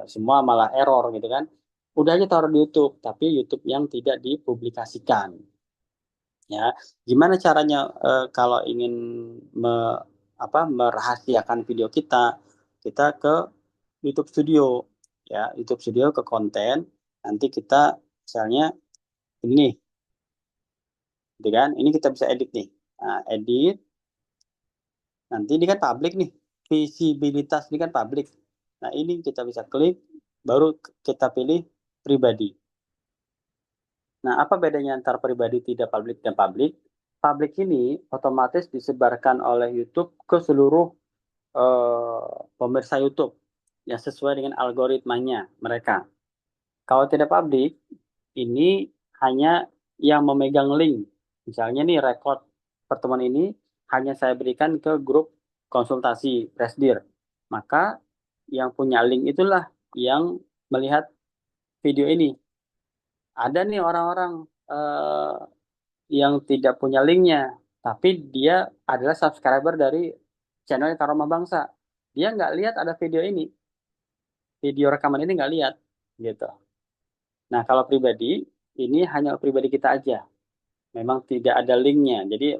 semua malah error gitu kan. Udah aja taruh di YouTube, tapi YouTube yang tidak dipublikasikan. Ya, gimana caranya kalau ingin merahasiakan video kita ke YouTube Studio, ya, YouTube Studio ke konten. Nanti kita misalnya ini nih, gitu kan? Ini kita bisa edit nih. Nah, edit. Nanti ini kan publik nih, visibilitas ini kan publik. Nah, ini kita bisa klik, baru kita pilih pribadi. Nah, apa bedanya antara pribadi tidak publik dan publik? Publik ini otomatis disebarkan oleh YouTube ke seluruh pemirsa YouTube yang sesuai dengan algoritmanya mereka. Kalau tidak publik, ini hanya yang memegang link. Misalnya nih record pertemuan ini hanya saya berikan ke grup konsultasi Presdir. Maka yang punya link itulah yang melihat video ini. Ada nih orang-orang yang tidak punya linknya, tapi dia adalah subscriber dari channel Karomah Bangsa. Dia nggak lihat ada video ini, video rekaman ini nggak lihat, gitu. Nah, kalau pribadi, ini hanya pribadi kita aja. Memang tidak ada linknya, jadi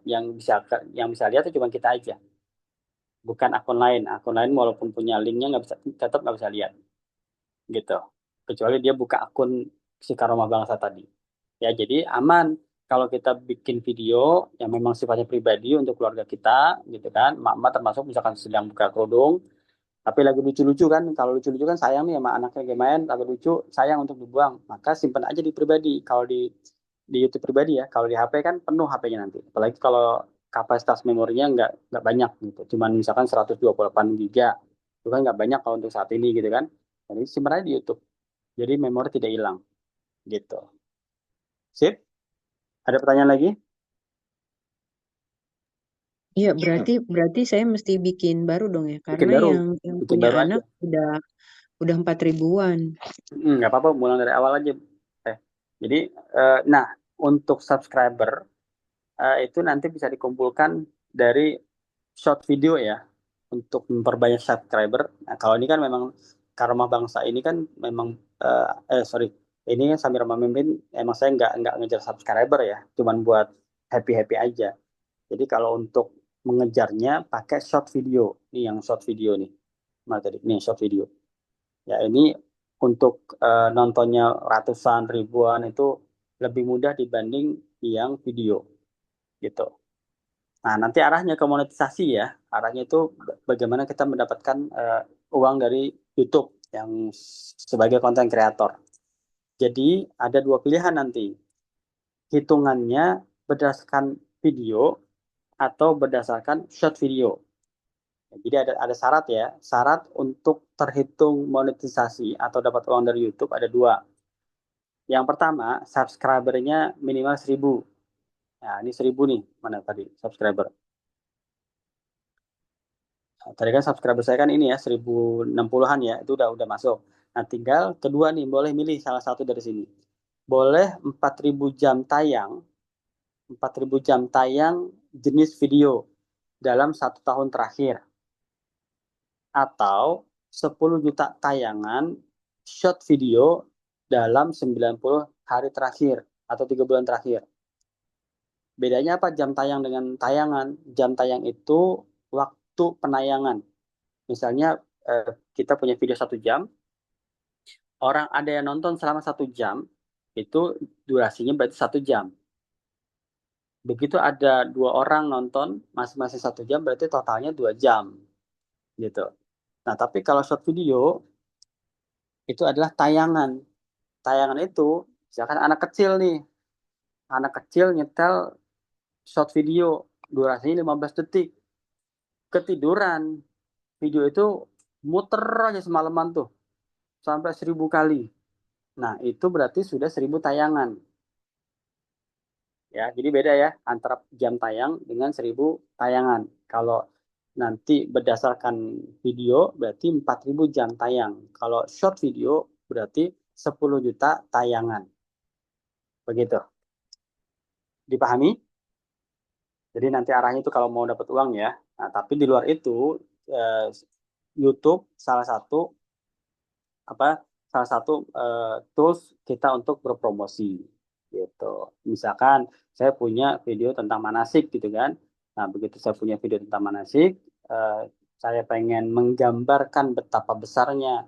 yang bisa lihat itu cuma kita aja, bukan akun lain. Akun lain walaupun punya linknya tetap nggak bisa lihat, gitu. Kecuali dia buka akun si Karomah Bangsa tadi. Ya, jadi aman kalau kita bikin video yang memang sifatnya pribadi untuk keluarga kita, gitu kan. Mak-mak termasuk misalkan sedang buka kerudung, tapi lagi lucu-lucu kan. Kalau lucu-lucu kan sayang nih sama anaknya lagi main, lagi lucu, sayang untuk dibuang. Maka simpan aja di pribadi. Kalau di YouTube pribadi ya. Kalau di HP kan penuh HP-nya nanti. Apalagi kalau kapasitas memorinya nggak banyak gitu. Cuman misalkan 128 GB. Itu kan nggak banyak kalau untuk saat ini gitu kan. Jadi simpan aja di YouTube. Jadi memori tidak hilang. Gitu. Sip? Ada pertanyaan lagi? Iya, berarti saya mesti bikin baru dong ya, Bikin karena baru. yang Bikin punya baru aja. anak udah 4.000-an. Nggak apa-apa, mulai dari awal aja. Jadi, nah, untuk subscriber itu nanti bisa dikumpulkan dari short video ya, untuk memperbanyak subscriber. Nah, kalau ini kan memang Karomah Bangsa ini kan memang ini kan Samira memimpin, emang saya nggak ngejar subscriber ya, cuman buat happy aja. Jadi kalau untuk mengejarnya pakai short video, ini yang short video nih, mana tadi? Nih short video. Ya, ini untuk nontonnya ratusan ribuan itu lebih mudah dibanding yang video, gitu. Nah, nanti arahnya ke monetisasi ya. Arahnya itu bagaimana kita mendapatkan uang dari YouTube yang sebagai konten kreator. Jadi ada 2 pilihan nanti. Hitungannya berdasarkan video atau berdasarkan short video. Jadi ada syarat ya. Syarat untuk terhitung monetisasi atau dapat uang dari YouTube ada 2. Yang pertama, subscribernya minimal 1000. Nah, ini 1000 nih. Mana tadi subscriber? Nah, tadi kan subscriber saya kan ini ya 1060-an ya. Itu udah masuk. Nah, tinggal kedua nih, boleh milih salah satu dari sini. Boleh 4000 jam tayang. 4000 jam tayang jenis video dalam 1 tahun terakhir. Atau 10 juta tayangan short video dalam 90 hari terakhir atau 3 bulan terakhir. Bedanya apa jam tayang dengan tayangan? Jam tayang itu waktu penayangan. Misalnya kita punya video 1 jam, orang ada yang nonton selama 1 jam, itu durasinya berarti 1 jam. Begitu ada 2 orang nonton masing-masing 1 jam, berarti totalnya 2 jam. Gitu. Nah, tapi kalau short video itu adalah tayangan. Tayangan itu, misalkan anak kecil nih. Anak kecil nyetel short video, durasinya 15 detik. Ketiduran. Video itu muter aja semalaman tuh. Sampai 1000 kali. Nah, itu berarti sudah 1000 tayangan. Ya, jadi beda ya antara jam tayang dengan 1000 tayangan. Kalau nanti berdasarkan video berarti 4000 jam tayang. Kalau short video berarti 10 juta tayangan. Begitu. Dipahami? Jadi nanti arahnya itu kalau mau dapat uang ya. Nah, tapi di luar itu YouTube salah satu tools kita untuk berpromosi gitu. Misalkan saya punya video tentang manasik gitu kan. Nah, begitu saya punya video tentang manasik, saya pengen menggambarkan betapa besarnya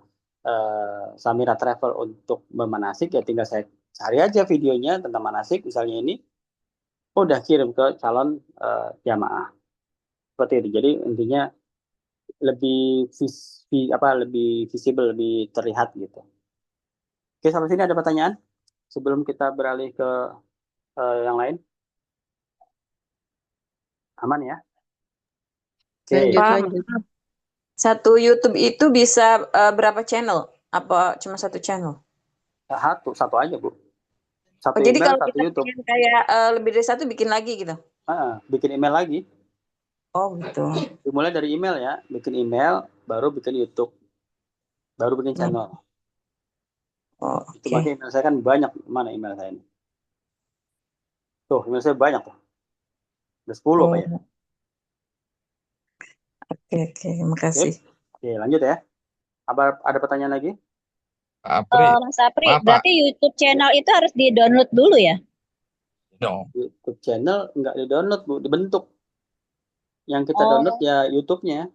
Samira Travel untuk bermanasik, ya tinggal saya cari aja videonya tentang manasik misalnya ini, udah kirim ke calon jamaah. Seperti itu. Jadi intinya lebih lebih visible, lebih terlihat gitu. Oke, sampai sini ada pertanyaan sebelum kita beralih ke yang lain? Aman ya? Oke. Lanjut. Satu YouTube itu bisa berapa channel? Apa cuma satu channel? Satu aja, Bu. Satu Jadi email, kalau satu kita YouTube. pengen kayak lebih dari satu bikin lagi gitu? Bikin email lagi. Oh gitu. Dimulai dari email ya, bikin email, baru bikin YouTube, baru bikin channel. Oh, Itu makanya email saya kan banyak. Mana email saya ini? Tuh, email saya banyak tuh. Udah 10 apa ya? Oke, makasih. Oke, lanjut ya. Ada pertanyaan lagi? Mas Apri, berarti YouTube channel itu harus di-download dulu ya? No. YouTube channel nggak di-download, Bu, dibentuk. Yang kita download ya YouTube-nya.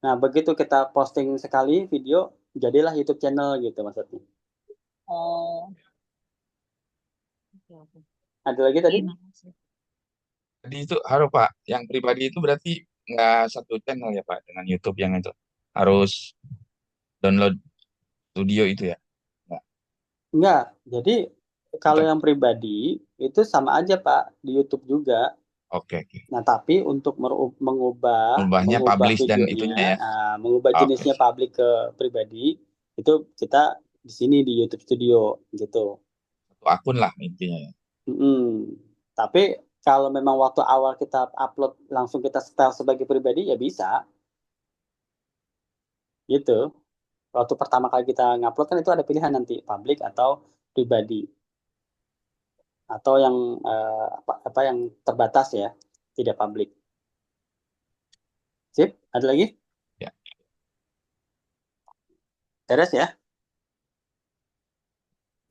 Nah, begitu kita posting sekali video, jadilah YouTube channel gitu maksudnya. Ada lagi tadi? Jadi itu harus Pak, yang pribadi itu berarti nggak satu channel ya Pak dengan YouTube yang itu. Harus download studio itu ya? Enggak. Jadi kalau yang pribadi itu sama aja Pak di YouTube juga. Oke. Nah, tapi untuk Mengubahnya publish dan itunya ya. Mengubah jenisnya public ke pribadi, itu kita di sini di YouTube Studio gitu. Satu akun lah intinya ya. Tapi kalau memang waktu awal kita upload langsung kita setel sebagai pribadi ya bisa. Gitu. Waktu pertama kali kita ngupload kan itu ada pilihan nanti public atau pribadi. Atau yang yang terbatas ya, tidak public. Sip, ada lagi? Ya. Beres ya?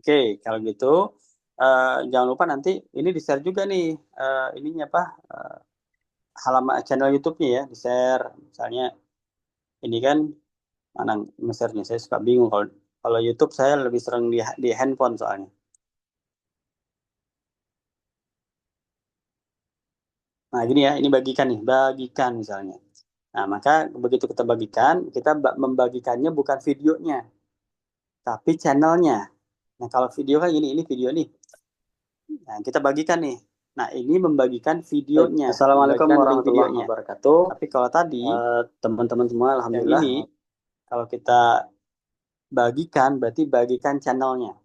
Oke, kalau gitu jangan lupa nanti ini di-share juga nih halaman channel YouTube-nya ya, di-share. Misalnya ini kan mana nge-share-nya, saya suka bingung kalau YouTube saya lebih sering di handphone soalnya. Nah, gini ya, ini bagikan misalnya. Nah, maka begitu kita bagikan, kita membagikannya bukan videonya, tapi channelnya. Nah, kalau video kan ini video nih. Nah, kita bagikan nih. Nah, ini membagikan videonya. Assalamualaikum warahmatullahi wabarakatuh. Tapi kalau tadi, teman-teman semua, alhamdulillah, ini kalau kita bagikan, berarti bagikan channelnya.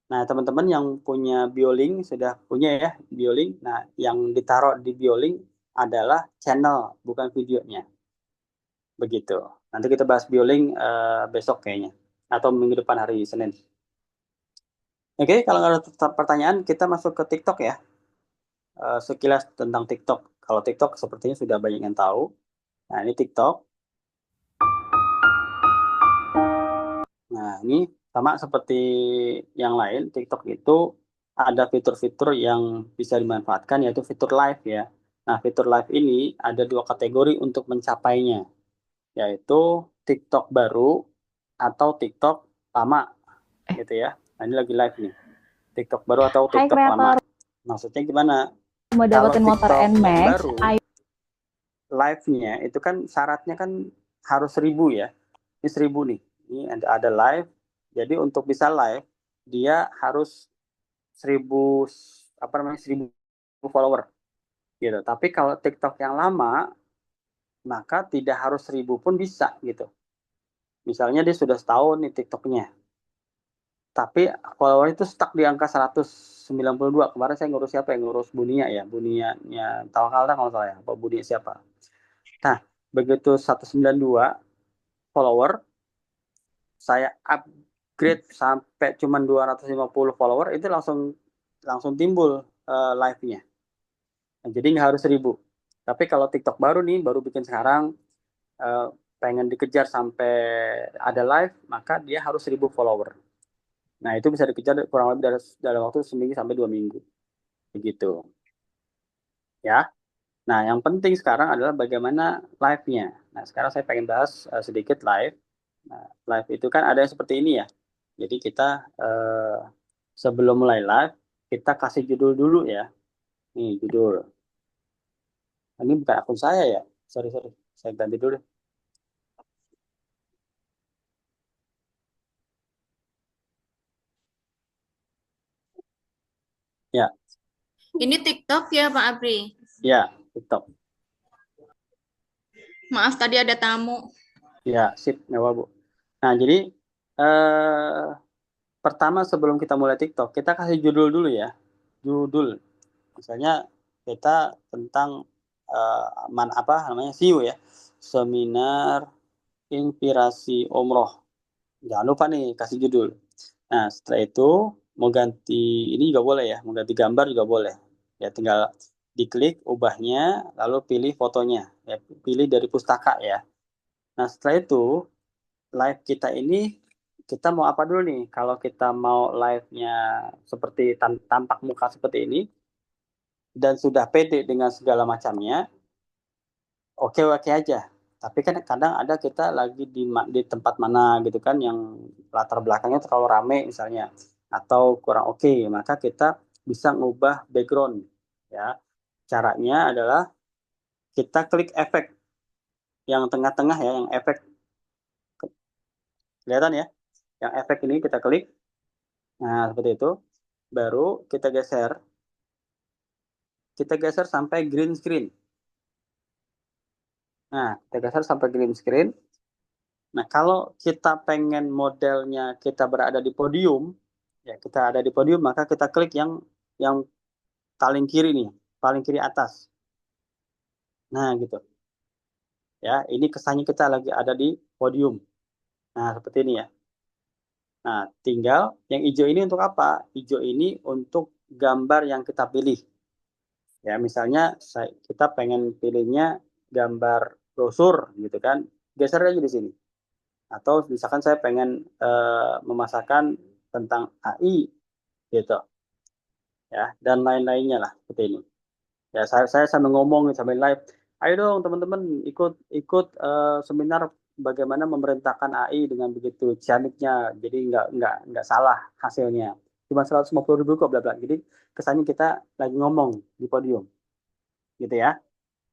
Nah, teman-teman yang punya BioLink, sudah punya ya BioLink. Nah, yang ditaruh di BioLink adalah channel, bukan videonya. Begitu. Nanti kita bahas BioLink besok kayaknya. Atau minggu depan hari Senin. Oke, kalau nggak ada pertanyaan, kita masuk ke TikTok ya. sekilas tentang TikTok. Kalau TikTok sepertinya sudah banyak yang tahu. Nah, ini TikTok. Nah, ini sama seperti yang lain, TikTok itu ada fitur-fitur yang bisa dimanfaatkan, yaitu fitur live ya. Nah, fitur live ini ada 2 kategori untuk mencapainya, yaitu TikTok baru atau TikTok lama, gitu ya. Nah, ini lagi live nih, TikTok baru atau Hai TikTok lama. kreator, Maksudnya gimana? mau Kalau dapetin motor TikTok yang NMAX, baru, ayo. live-nya itu kan syaratnya kan harus 1000 ya. Ini 1000 nih. Ini ada live. Jadi untuk bisa live, dia harus 1000 1000 follower gitu. Tapi kalau TikTok yang lama, maka tidak harus 1000 pun bisa gitu. Misalnya dia sudah setahun nih TikToknya, tapi follower itu stuck di angka 192. Kemarin saya ngurus siapa yang ngurus Bunia ya, Bunianya Tawakal kalau salah ya, apa Bunia siapa. Nah, begitu 192 follower, saya upgrade sampai cuma 250 follower, itu langsung timbul live-nya. Nah, jadi nggak harus 1000. Tapi kalau TikTok baru nih, baru bikin sekarang, pengen dikejar sampai ada live, maka dia harus 1000 follower. Nah, itu bisa dikejar kurang lebih dalam waktu seminggu sampai 2 minggu. Begitu. Ya. Nah, yang penting sekarang adalah bagaimana live-nya. Nah, sekarang saya pengen bahas sedikit live. Nah, live itu kan ada yang seperti ini ya. Jadi kita sebelum mulai live, kita kasih judul dulu ya. Nih, judul. Ini bukan akun saya ya. Sorry. Saya ganti dulu deh. Ya, Ini TikTok ya Pak Apri? ya, TikTok. Maaf tadi ada tamu. Ya, sip, nggak apa-apa, Bu. Nah, jadi pertama sebelum kita mulai TikTok, kita kasih judul dulu ya. Judul. Misalnya kita tentang SIU ya. Seminar Inspirasi Umroh. Jangan lupa nih kasih judul. Nah, setelah itu mau ganti ini juga boleh ya, mau ganti gambar juga boleh. Ya tinggal diklik ubahnya, lalu pilih fotonya. Ya, pilih dari pustaka ya. Nah, setelah itu live kita ini kita mau apa dulu nih? Kalau kita mau live-nya seperti tampak muka seperti ini dan sudah pede dengan segala macamnya, oke aja. Tapi kan kadang ada kita lagi di tempat mana gitu kan yang latar belakangnya terlalu rame misalnya atau kurang oke, maka kita bisa ngubah background ya. Caranya adalah kita klik efek yang tengah-tengah ya, yang efek kelihatan ya. Yang efek ini kita klik. Nah, seperti itu. Baru kita geser. Kita geser sampai green screen. Nah, kita geser sampai green screen. Nah, kalau kita pengen modelnya kita berada di podium, ya kita ada di podium, maka kita klik yang paling kiri nih, paling kiri atas. Nah, gitu. Ya, ini kesannya kita lagi ada di podium. Nah, seperti ini ya. Nah, tinggal yang hijau ini untuk apa? Hijau ini untuk gambar yang kita pilih. Ya, misalnya kita pengen pilihnya gambar brosur gitu kan, geser aja di sini. Atau misalkan saya pengen memasakkan tentang AI gitu. Ya, dan lain-lainnya lah seperti ini. Ya, saya sambil ngomong sambil live. Ayo dong teman-teman ikut seminar bagaimana memerintahkan AI dengan begitu ciamiknya. Jadi nggak salah hasilnya. Cuma 150.000 kok bla bla. Jadi kesannya kita lagi ngomong di podium. Gitu ya.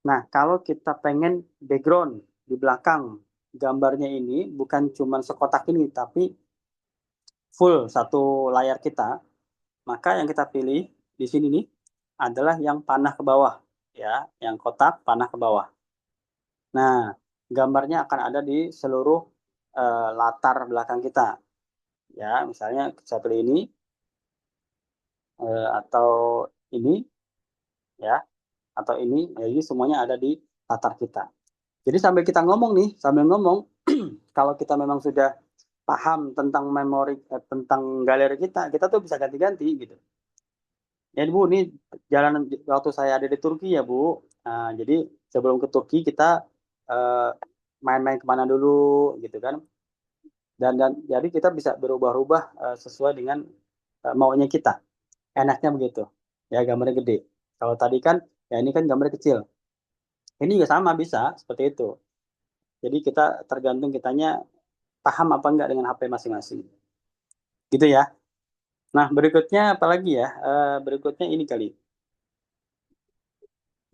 Nah, kalau kita pengen background di belakang gambarnya ini bukan cuma sekotak ini tapi full satu layar kita, maka yang kita pilih di sini nih adalah yang panah ke bawah ya, yang kotak panah ke bawah. Nah, gambarnya akan ada di seluruh latar belakang kita. Ya, misalnya saya pilih ini atau ini ya, atau ini, jadi semuanya ada di latar kita. Jadi sambil kita ngomong nih, sambil ngomong, kalau kita memang sudah paham tentang memori, tentang galeri kita tuh bisa ganti-ganti gitu. Ya Bu, ini jalan waktu saya ada di Turki ya Bu. Nah, jadi sebelum ke Turki kita eh, main-main kemana dulu gitu kan. Dan jadi kita bisa berubah-ubah sesuai dengan maunya kita. Enaknya begitu. Ya gambarnya gede. Kalau tadi kan ya ini kan gambar kecil. Ini juga sama bisa seperti itu. Jadi kita tergantung kitanya paham apa enggak dengan HP masing-masing. Gitu ya. Nah, berikutnya apa lagi ya? Berikutnya ini kali.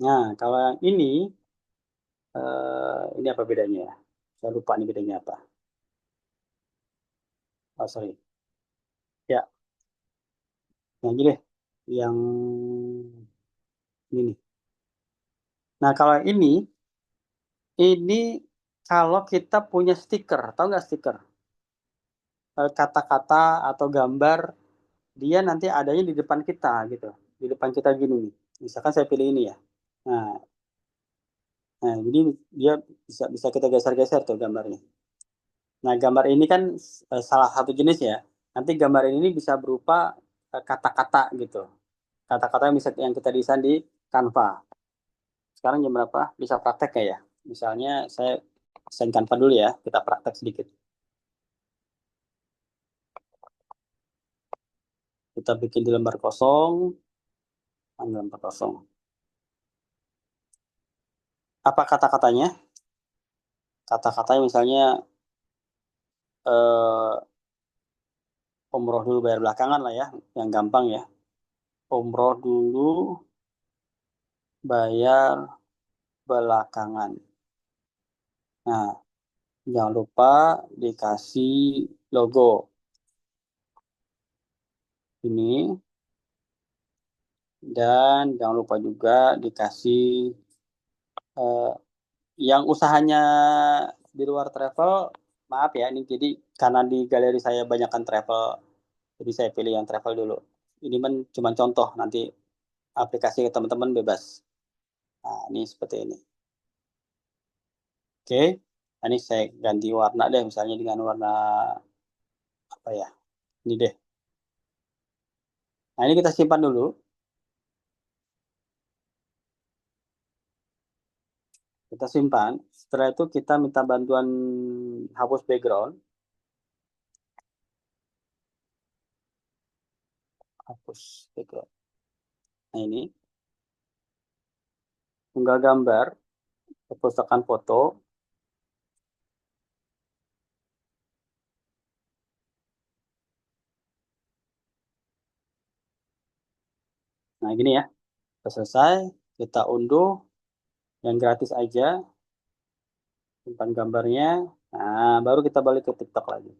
Nah, kalau yang ini apa bedanya ya? Saya lupa nih bedanya apa. Oh, sorry. Ya, yang ini deh. Yang ini nih. Nah, kalau ini kalau kita punya stiker, tahu nggak stiker? Kata-kata atau gambar, dia nanti adanya di depan kita gitu. Di depan kita gini nih. Misalkan saya pilih ini ya. Nah, jadi dia bisa bisa kita geser-geser tuh gambarnya. Nah, gambar ini kan salah satu jenis ya. Nanti gambar ini bisa berupa kata-kata gitu. Kata-kata yang bisa yang kita desain di Canva. Sekarang jam berapa? Bisa praktek ya? Misalnya saya desain Canva dulu ya. Kita praktek sedikit. Kita bikin di lembar kosong. Lembar kosong. Apa kata-katanya? Kata-katanya misalnya eh, umroh dulu bayar belakangan lah ya. Yang gampang ya. Umroh dulu bayar belakangan. Nah, jangan lupa dikasih logo ini dan jangan lupa juga dikasih eh, yang usahanya di luar travel, maaf ya ini jadi karena di galeri saya banyakkan travel, jadi saya pilih yang travel dulu. Ini cuma contoh, nanti aplikasi ke teman-teman bebas. Nah, ini seperti ini. Oke, nah, ini saya ganti warna deh, misalnya dengan warna apa ya? Ini deh. Nah, ini kita simpan dulu. Kita simpan. Setelah itu kita minta bantuan hapus background. Hapus background. Nah ini. Unggah gambar. Perpustakaan foto. Nah gini ya. Sudah selesai. Kita unduh. Yang gratis aja. Simpan gambarnya. Nah baru kita balik ke TikTok lagi.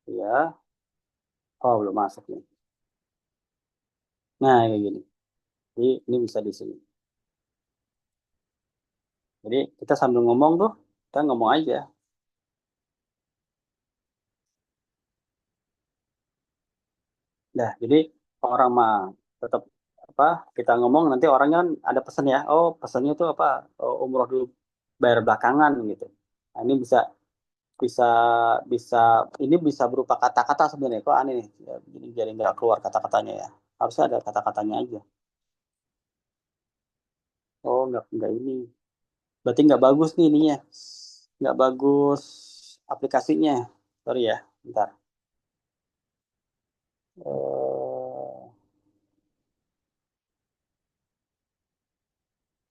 Ya. Oh belum masuk nih. Nah kayak gini. Jadi ini bisa di sini. Jadi kita sambil ngomong tuh. Kita ngomong aja. Nah, jadi orang mah tetap apa kita ngomong nanti orangnya kan ada pesan ya. Oh, pesannya tuh apa? Oh, umroh dulu bayar belakangan gitu. Nah, ini bisa bisa bisa ini bisa berupa kata-kata sebenarnya. Kok aneh nih. Ya, jadi nggak keluar kata-katanya ya. Harusnya ada kata-katanya aja. Oh, nggak ini. Berarti nggak bagus nih ininya. Nggak bagus aplikasinya. Sorry ya, bentar.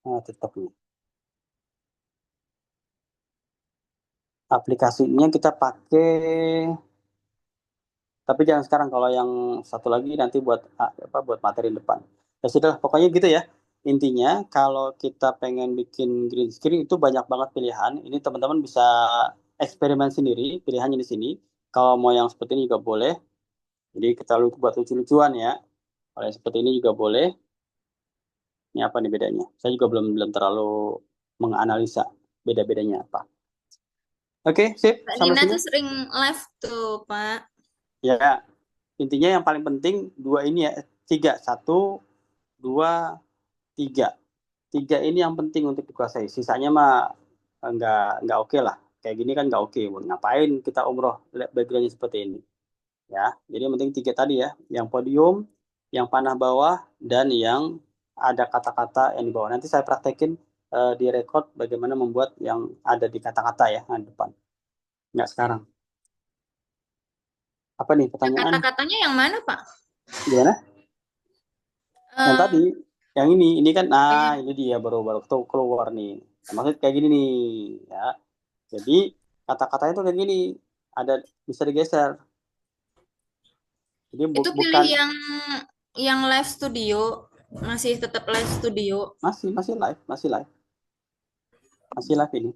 TikTok nih. Aplikasinya kita pakai, tapi jangan sekarang. Kalau yang satu lagi nanti buat apa buat materi depan. Ya sudah, pokoknya gitu ya. Intinya kalau kita pengen bikin green screen itu banyak banget pilihan. Ini teman-teman bisa eksperimen sendiri pilihannya di sini. Kalau mau yang seperti ini juga boleh. Jadi kita buat lucu-lucuan ya. Kalau yang seperti ini juga boleh. Ini apa nih bedanya? Saya juga belum belum terlalu menganalisa beda-bedanya apa. Oke, sip. Mbak Sampai Nina sini. tuh sering live tuh, Pak. Ya, intinya yang paling penting dua ini ya, tiga, satu, dua, tiga, tiga ini yang penting untuk dikuasai. Sisanya mah nggak oke lah. Kayak gini kan nggak oke. Ngapain kita umroh lihat backgroundnya seperti ini? Ya, jadi yang penting 3 tadi ya, yang podium, yang panah bawah, dan yang ada kata-kata yang di bawah. Nanti saya praktekin di record bagaimana membuat yang ada di kata-kata ya, di depan. Nggak sekarang. Apa nih pertanyaan? Kata-katanya yang mana, Pak? Gimana? Yang Eh, tadi, yang ini kan, iya. ini dia baru keluar nih. Maksudnya kayak gini nih, ya. Jadi kata-katanya tuh kayak gini, ada bisa digeser. Jadi Itu pilih bukan yang live studio, masih tetap live studio. masih live ini,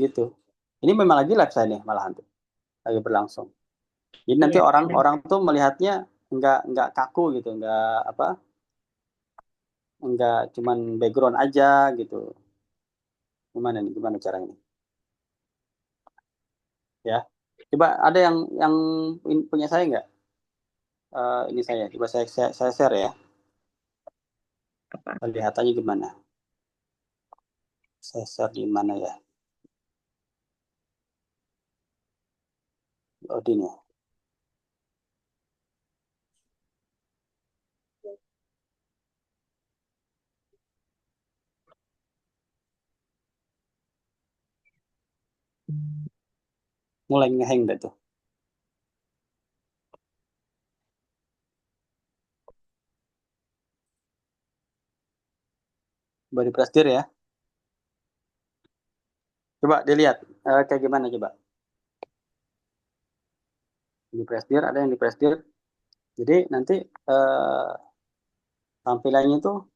gitu. Ini memang lagi live saya nih malahan tuh, lagi berlangsung. Jadi nanti Iya, orang-orang tuh melihatnya nggak kaku gitu, nggak cuman background aja gitu. Gimana caranya? Ya, coba ada yang punya saya nggak? Ini saya, coba saya share ya. apa? Kelihatannya gimana? Saya share di mana ya? Odin ya. Mulai ngeheng deh tuh. Coba di press ya. Coba dilihat kayak gimana coba. Di press ada yang di press. Jadi nanti tampilannya tuh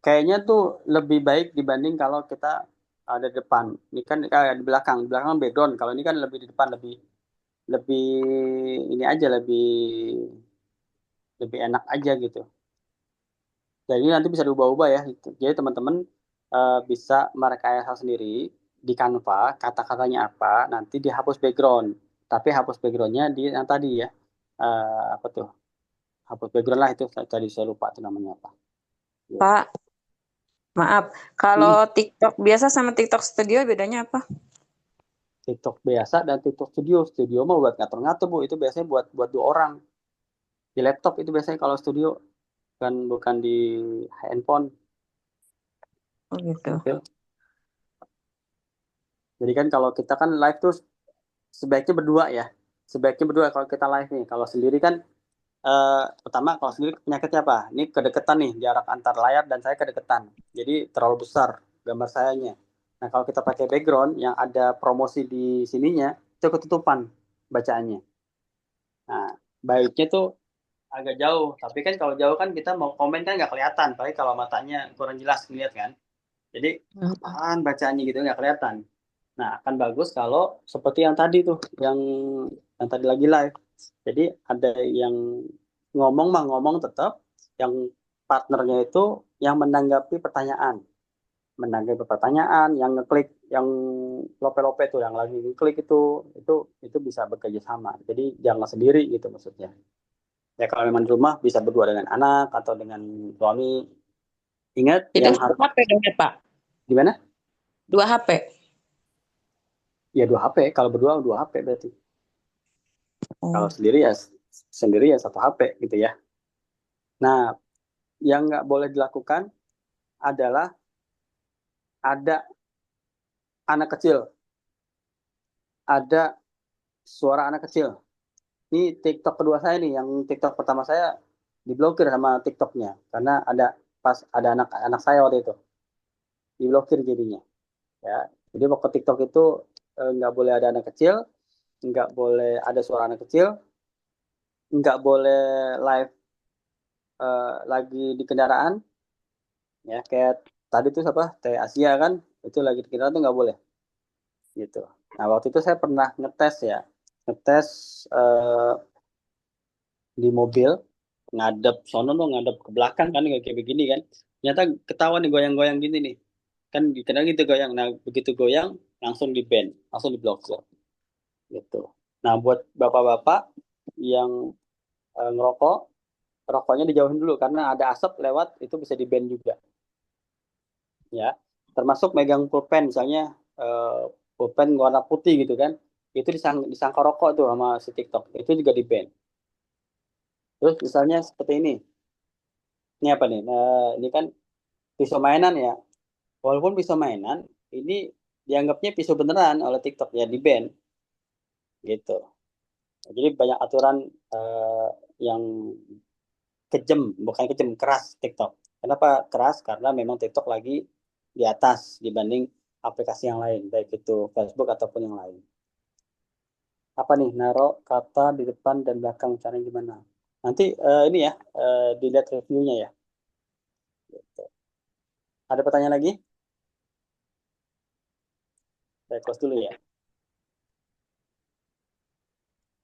kayaknya tuh lebih baik dibanding kalau kita ada di depan. Ini kan kayak di belakang background. Kalau ini kan lebih di depan, lebih lebih ini aja, lebih enak aja gitu. Jadi nanti bisa diubah-ubah ya. Jadi teman-teman bisa merekayasa sendiri di Canva, kata-katanya apa, nanti dihapus background. Tapi hapus backgroundnya di yang tadi ya. Apa tuh? Hapus background lah itu. Tadi saya lupa tuh namanya apa. Ya. Pak, maaf. Kalau TikTok biasa sama TikTok Studio bedanya apa? TikTok biasa dan TikTok Studio. Studio mah buat ngatur-ngatur Bu. Itu biasanya buat 2 orang. Di laptop itu biasanya kalau studio bukan di handphone. Oh gitu. Gitu. Jadi kan kalau kita kan live tuh sebaiknya berdua ya. Sebaiknya berdua kalau kita live nih. Kalau sendiri kan pertama kalau sendiri penyakitnya apa? Ini kedekatan nih, jarak antar layar dan saya kedekatan. Jadi terlalu besar gambar sayanya. Nah, kalau kita pakai background yang ada promosi di sininya, itu ketutupan bacaannya. Nah, baiknya tuh agak jauh. Tapi kan kalau jauh kan kita mau komen kan nggak kelihatan. Apalagi kalau matanya kurang jelas ngeliat kan. Jadi apaan bacaannya gitu nggak kelihatan. Nah, akan bagus kalau seperti yang tadi tuh, yang tadi lagi live. Jadi ada yang ngomong mah ngomong tetap, yang partnernya itu yang menanggapi pertanyaan, yang ngeklik, yang lope-lope tuh, yang lagi ngeklik itu bisa bekerja sama. Jadi jangan sendiri gitu maksudnya. Ya kalau memang di rumah bisa berdua dengan anak atau dengan suami. Ingat Itu yang 2 HP dong ya, Pak? gimana? 2 HP. Ya 2 HP. Kalau berdua 2 HP berarti. Kalau Oh. sendiri ya 1 HP gitu ya. Nah, yang nggak boleh dilakukan adalah ada anak kecil, ada suara anak kecil. Ini TikTok kedua saya nih, yang TikTok pertama saya diblokir sama TikToknya karena pas ada anak saya waktu itu diblokir jadinya. Ya, jadi waktu TikTok itu nggak boleh ada anak kecil, nggak boleh ada suara anak kecil, nggak boleh live lagi di kendaraan, ya kayak tadi tuh siapa Teh Asia kan, itu lagi di kendaraan tuh nggak boleh gitu. Nah waktu itu saya pernah ngetes di mobil, ngadep sono tuh, ngadep ke belakang kan kayak begini kan, ternyata ketahuan nih goyang-goyang gini nih kan, dikenal gitu goyang. Nah begitu goyang langsung di ban, langsung diblokir gitu. Nah buat bapak-bapak yang ngerokok, rokoknya dijauhin dulu karena ada asap lewat, itu bisa di ban juga ya. Termasuk megang pulpen misalnya, pulpen warna putih gitu kan, itu disangka rokok tuh sama si TikTok, itu juga di ban. Terus misalnya seperti ini apa nih? Ini kan pisau mainan ya, walaupun pisau mainan ini dianggapnya pisau beneran oleh TikTok ya, di ban gitu. Jadi banyak aturan yang kejam, bukan kejam, keras TikTok. Kenapa keras? Karena memang TikTok lagi di atas dibanding aplikasi yang lain, baik itu Facebook ataupun yang lain. Apa nih, naruh kata di depan dan belakang, caranya gimana? Nanti ini ya, dilihat reviewnya ya. Gitu. Ada pertanyaan lagi? Saya close dulu ya.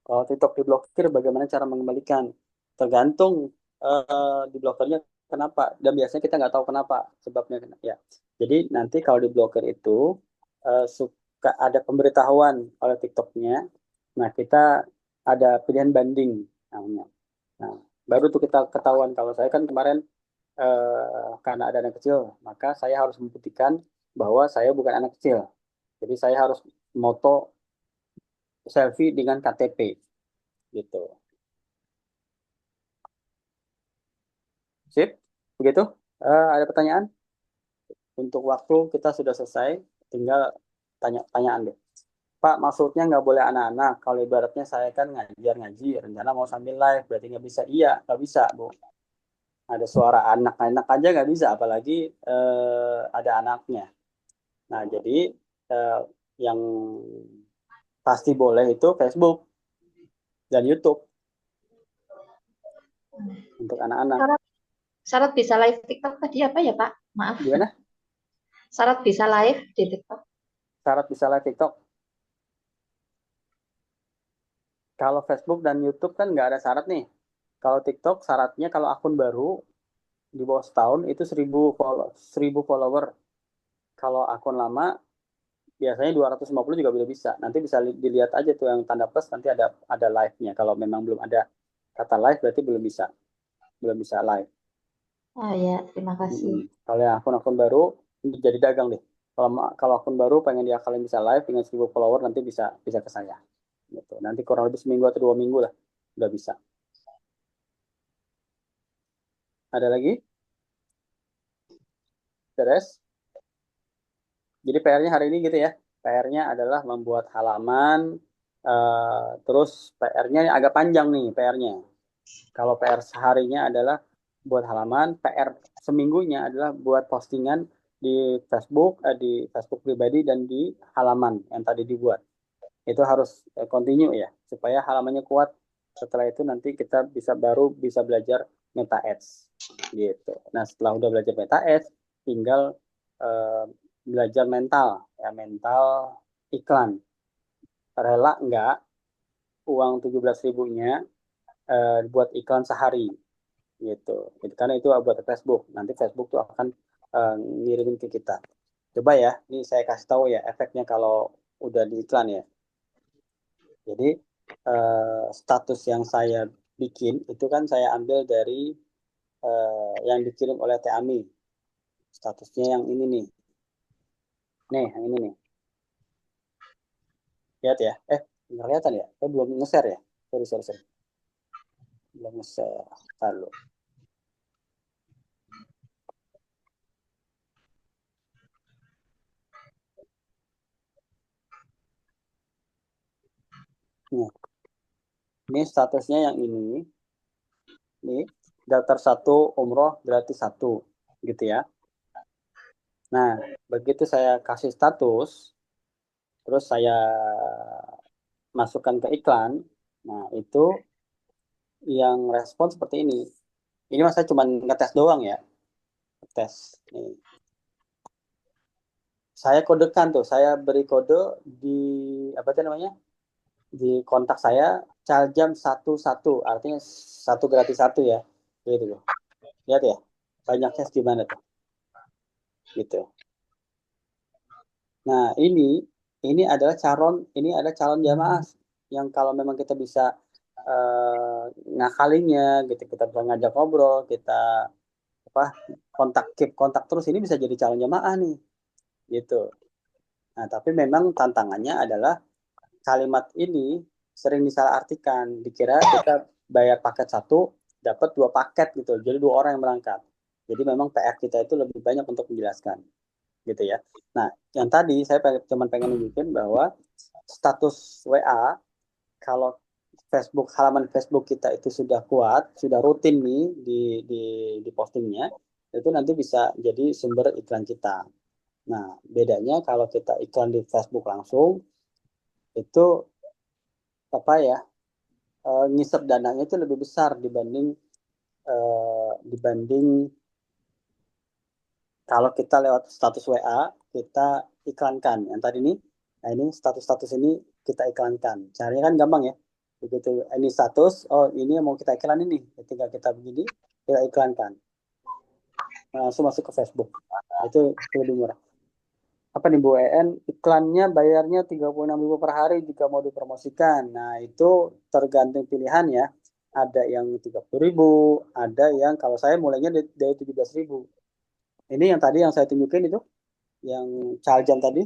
Kalau TikTok diblokir, bagaimana cara mengembalikan? Tergantung diblokirnya kenapa. Dan biasanya kita nggak tahu kenapa sebabnya. Ya. Jadi nanti kalau diblokir itu suka ada pemberitahuan oleh TikToknya. Nah, kita ada pilihan banding namanya. Nah, baru tuh kita ketahuan. Kalau saya kan kemarin karena ada anak kecil, maka saya harus membuktikan bahwa saya bukan anak kecil. Jadi saya harus moto selfie dengan KTP gitu. Sip, begitu. Ada pertanyaan? Untuk waktu kita sudah selesai, tinggal tanya-tanyaan deh. Pak, maksudnya nggak boleh anak-anak. Kalau ibaratnya saya kan ngajar ngaji, rencana mau sambil live, berarti nggak bisa. Iya, nggak bisa, Bu. Ada suara anak-anak aja nggak bisa, apalagi ada anaknya. Nah, jadi yang pasti boleh itu Facebook dan YouTube untuk anak-anak. Syarat bisa live TikTok tadi apa ya, Pak? Maaf. Gimana? Syarat bisa live di TikTok. Syarat bisa live TikTok. Kalau Facebook dan YouTube kan nggak ada syarat nih. Kalau TikTok syaratnya kalau akun baru di bawah setahun itu 1000 follower. Kalau akun lama biasanya 250 juga udah bisa. Nanti bisa dilihat aja tuh yang tanda plus, nanti ada live-nya. Kalau memang belum ada kata live berarti belum bisa live. Oh ya, terima kasih. Kalau yang akun-akun baru jadi dagang deh. Kalau akun baru pengen diakalin bisa live dengan 1000 follower, nanti bisa ke saya. Gitu. Nanti kurang lebih seminggu atau 2 minggu lah udah bisa. Ada lagi? Beres? Jadi PR-nya hari ini gitu ya. PR-nya adalah membuat halaman. Terus PR-nya agak panjang nih PR-nya. Kalau PR seharinya adalah buat halaman, PR seminggunya adalah buat postingan di Facebook pribadi dan di halaman yang tadi dibuat. Itu harus continue ya, supaya halamannya kuat. Setelah itu nanti kita baru bisa belajar Meta Ads gitu. Nah, setelah udah belajar Meta Ads, tinggal belajar mental iklan. Rela nggak uang 17.000-nya buat iklan sehari gitu. Karena itu buat Facebook. Nanti Facebook tuh akan ngirimin ke kita. Coba ya, ini saya kasih tahu ya efeknya kalau udah di iklan ya. Jadi status yang saya bikin itu kan saya ambil dari yang dikirim oleh Teami. Statusnya yang ini nih. Nih, yang ini nih. Lihat ya. Nggak kelihatan ya? Belum nge-share ya? Sorry. Belum nge-share. Lalu. Nah, ini statusnya yang ini. Nih, daftar 1 umroh gratis 1 gitu ya. Nah, begitu saya kasih status, terus saya masukkan ke iklan, nah itu yang respon seperti ini. Ini mas saya cuma ngetes doang ya, tes. Nih. Saya kodekan tuh, saya beri kode di apa itu namanya? Di kontak saya Caljam 11, artinya 1 gratis 1 ya, gitu loh. Lihat ya, banyaknya gimana tuh, gitu. Nah ini adalah calon jamaah yang kalau memang kita bisa ngakalinya, gitu, kita bisa ngajak ngobrol, kita kontak terus, ini bisa jadi calon jamaah nih, gitu. Nah tapi memang tantangannya adalah kalimat ini sering disalahartikan, dikira kita bayar paket satu dapat 2 paket gitu, jadi 2 orang yang berangkat. Jadi memang PR kita itu lebih banyak untuk menjelaskan, gitu ya. Nah, yang tadi saya cuma pengen nunjukin bahwa status WA kalau halaman Facebook kita itu sudah kuat, sudah rutin nih di postingnya, itu nanti bisa jadi sumber iklan kita. Nah, bedanya kalau kita iklan di Facebook langsung, itu apa ya, ngisep dananya itu lebih besar dibanding kalau kita lewat status WA, kita iklankan. Yang tadi ini, nah ini status-status ini kita iklankan. Caranya kan gampang ya. Begitu ini status, oh ini yang mau kita iklan ini. Ketika kita begini, kita iklankan. Langsung masuk ke Facebook. Nah, itu lebih murah. Apa nih Bu EN? Iklannya bayarnya 36.000 per hari jika mau dipromosikan. Nah, itu tergantung pilihan ya. Ada yang 30.000, ada yang kalau saya mulainya dari 17.000. Ini yang tadi yang saya tunjukin itu, yang Caljan tadi.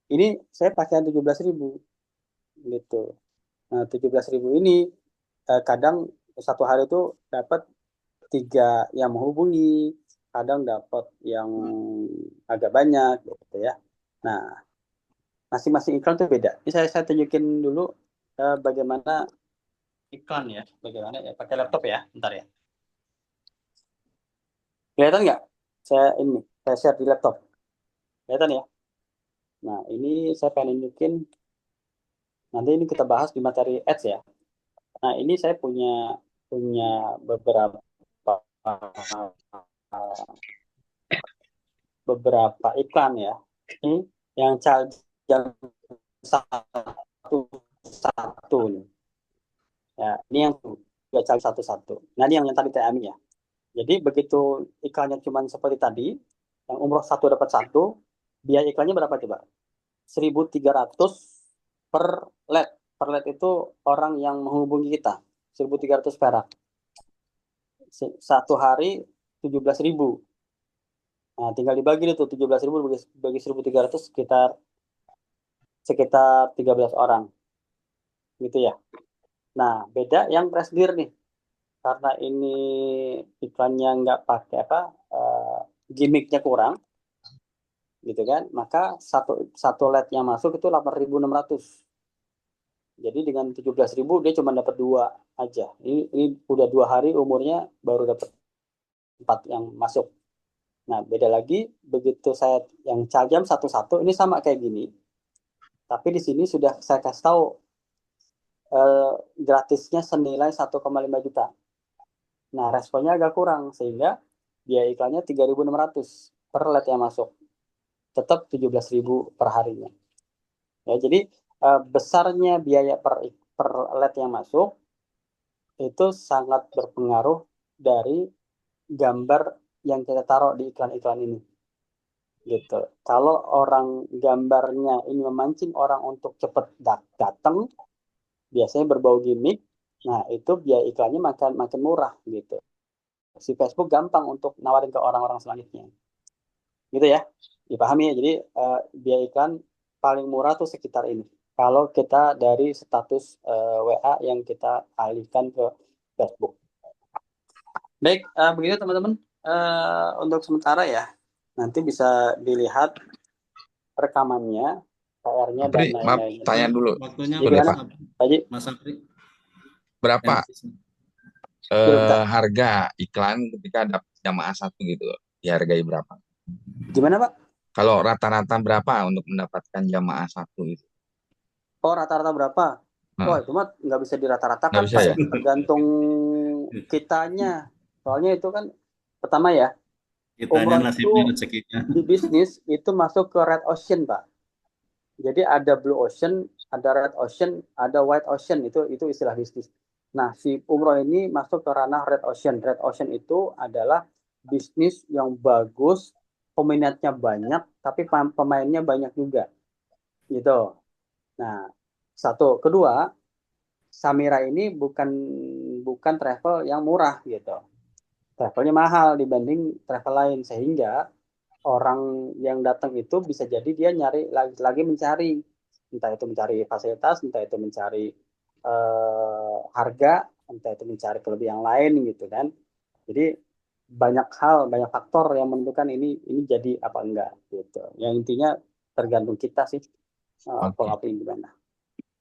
Ini saya pakai 17.000 gitu. Nah, 17.000 ini kadang satu hari itu dapat 3 yang menghubungi, kadang dapat yang agak banyak gitu ya. Nah, masing-masing iklan itu beda. Ini saya tunjukin dulu bagaimana iklan ya, bagaimana ya pakai laptop ya, bentar ya. Kelihatan nggak? Saya share di laptop. Kelihatan ya? Nah, ini saya pengen nunjukin. Nanti ini kita bahas di materi ads ya. Nah, ini saya punya beberapa iklan ya. Ini yang satu nih. Ya, ini yang satu. Nah, ini yang tadi TMI ya. Jadi begitu iklannya cuma seperti tadi, yang umroh 1 dapat 1, biaya iklannya berapa coba? 1.300 per LED. Per LED itu orang yang menghubungi kita. 1.300 perak. Satu hari 17.000. Nah, tinggal dibagi itu 17.000 bagi 1.300 sekitar 13 orang. Gitu ya. Nah, beda yang Pressgear nih. Karena ini iklannya nggak pakai gimmicknya kurang, gitu kan? Maka satu LED yang masuk itu 8.600. Jadi dengan 17.000 dia cuma dapat 2 aja. Ini udah 2 hari umurnya baru dapat 4 yang masuk. Nah, beda lagi begitu saya yang Caljam satu-satu ini sama kayak gini. Tapi di sini sudah saya kasih tahu gratisnya senilai 1,5 juta. Nah, responnya agak kurang sehingga biaya iklannya 3.600 per LED yang masuk. Tetap 17.000 per harinya. Ya, jadi besarnya biaya per LED yang masuk itu sangat berpengaruh dari gambar yang kita taruh di iklan-iklan ini. Gitu. Kalau orang gambarnya ini memancing orang untuk cepat datang, biasanya berbau gimmick, nah itu biaya iklannya makin murah gitu. Si Facebook gampang untuk nawarin ke orang-orang selanjutnya. Gitu ya. Dipahami ya. Jadi biaya iklan paling murah tuh sekitar ini. Kalau kita dari status WA yang kita alihkan ke Facebook. Baik, begitu teman-teman. Untuk sementara ya, nanti bisa dilihat rekamannya, PR-nya dan Maaf, lain-lain. tanya dulu. Waktunya Gimana, Pak. Pak Haji? Mas Apri. Berapa Bentar. harga iklan ketika dapat jamaah 1 gitu? Dihargai berapa? Gimana Pak? Kalau rata-rata berapa untuk mendapatkan jamaah 1 gitu? Oh, rata-rata berapa? Wah, itu mah nggak bisa dirata-ratakan, Nggak bisa Pak. ya? Tergantung kitanya. Soalnya itu kan, pertama ya, Kitanya umroh itu nasibnya rezekinya. di bisnis itu masuk ke Red Ocean, Pak. Jadi ada Blue Ocean, ada Red Ocean, ada White Ocean, itu istilah bisnis. Nah, si umroh ini masuk ke ranah Red Ocean. Red Ocean itu adalah bisnis yang bagus, peminatnya banyak, tapi pemainnya banyak juga. Gitu. Nah, satu. Kedua, Samira ini bukan travel yang murah gitu. Travelnya mahal dibanding travel lain, sehingga orang yang datang itu bisa jadi dia nyari lagi mencari. entah itu mencari fasilitas, entah itu mencari harga, entah itu mencari kelebihan lain gitu kan. Jadi banyak hal, banyak faktor yang menentukan ini jadi apa enggak gitu. Yang intinya tergantung kita sih pola pikir gimana.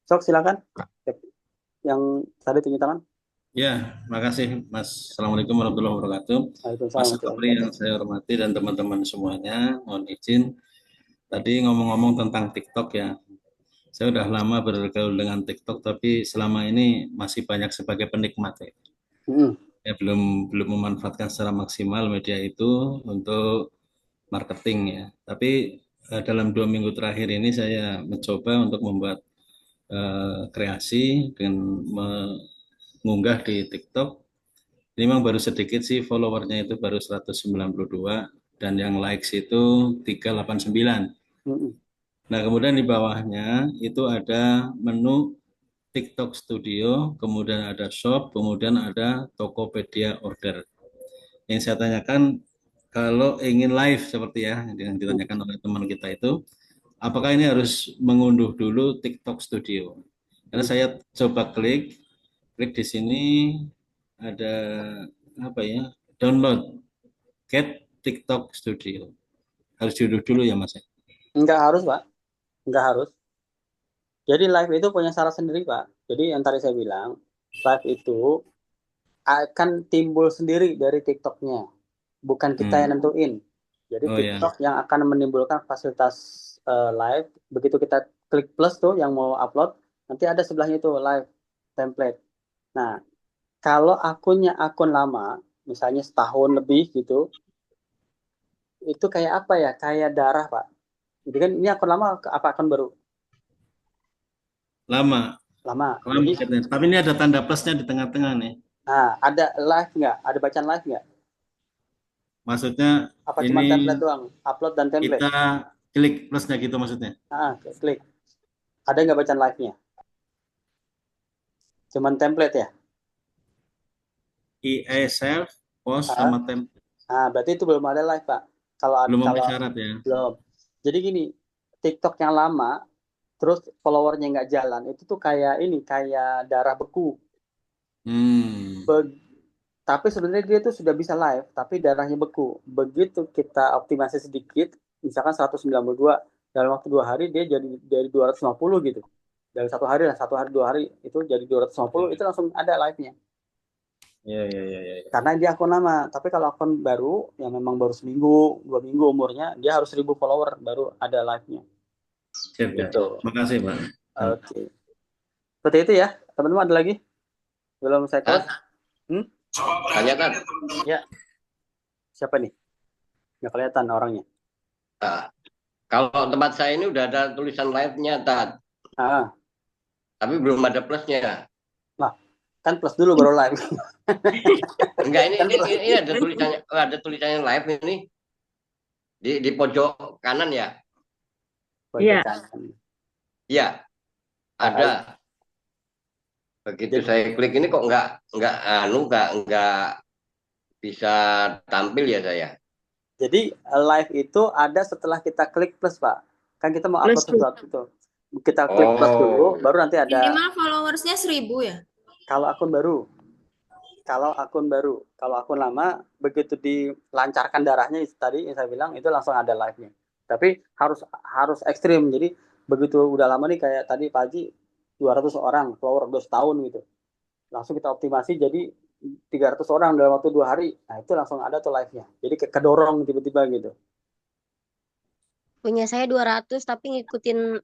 Sok silakan. Yang tadi tinggi tangan. Ya, makasih Mas. Assalamualaikum warahmatullahi wabarakatuh. Waalaikumsalam Mas Kapri yang saya hormati dan teman-teman semuanya, mohon izin. Tadi ngomong-ngomong tentang TikTok ya, saya udah lama bergaul dengan TikTok, tapi selama ini masih banyak sebagai penikmat ya. Ya belum memanfaatkan secara maksimal media itu untuk marketing ya. Tapi dalam 2 minggu terakhir ini saya mencoba untuk membuat kreasi dengan mengunggah di TikTok. Ini memang baru sedikit sih, followernya itu baru 192 dan yang likes itu 389. Nah, kemudian di bawahnya itu ada menu TikTok Studio, kemudian ada shop, kemudian ada Tokopedia order. Yang saya tanyakan, kalau ingin live seperti ya yang ditanyakan oleh teman kita itu, apakah ini harus mengunduh dulu TikTok Studio? Karena saya coba klik di sini ada apa ya, download Get TikTok Studio. Harus diunduh dulu ya Mas? Enggak harus Pak, enggak harus. Jadi live itu punya syarat sendiri Pak. Jadi yang tadi saya bilang, live itu akan timbul sendiri dari TikToknya, bukan kita yang nentuin. Jadi TikTok yang akan menimbulkan fasilitas live. Begitu kita klik plus tuh yang mau upload, nanti ada sebelahnya itu live template. Nah, kalau akunnya akun lama, misalnya setahun lebih gitu, itu kayak apa ya? Kayak darah Pak. Jadi kan ini akun lama apa akun baru? Lama. Jadi, tapi ini ada tanda plusnya di tengah-tengah nih. Nah, ada live nggak? Ada bacaan live nggak? Maksudnya apa ini cuma template doang? Upload dan template. Kita klik plusnya gitu maksudnya? Klik. Ada nggak bacaan live-nya? Cuman template ya? EA self, post sama template. Berarti itu belum ada live Pak. Belum memenuhi syarat ya? Belum. Jadi gini, TikTok yang lama, terus followernya nggak jalan, itu tuh kayak darah beku. Tapi sebenarnya dia tuh sudah bisa live, tapi darahnya beku. Begitu kita optimasi sedikit, misalkan 192, dalam waktu 2 hari dia jadi dari 250 gitu. Dalam 1 hari lah, 1 hari 2 hari itu jadi 250, itu langsung ada live-nya. Iya. Karena dia akun lama. Tapi kalau akun baru, yang memang baru seminggu, 2 minggu umurnya, dia harus 1000 follower baru ada live-nya. Gitu. Makasih Pak. Oke. Seperti itu ya, teman-teman. Ada lagi? Belum saya close? Tanyakan. Ya. Siapa nih? Nggak kelihatan orangnya. Kalau tempat saya ini udah ada tulisan live-nya, Tat. Tapi belum ada plusnya. Nah, kan plus dulu baru live. Enggak, ini ada tulisannya live ini. Di pojok kanan ya? Iya. Iya. Ada. Begitu saya klik ini kok nggak bisa tampil ya saya. Jadi live itu ada setelah kita klik plus Pak. Kan kita mau upload sesuatu itu. Kita klik plus dulu, baru nanti ada. Minimal followersnya 1000 ya? Kalau akun baru. Kalau akun lama, begitu dilancarkan darahnya tadi yang saya bilang, itu langsung ada live-nya. Tapi harus ekstrim. Jadi begitu udah lama nih kayak tadi Pak Haji, 200 orang follower 2 tahun gitu. Langsung kita optimasi jadi 300 orang dalam waktu 2 hari. Nah, itu langsung ada tuh live-nya. Jadi kedorong tiba-tiba gitu. Punya saya 200 tapi ngikutin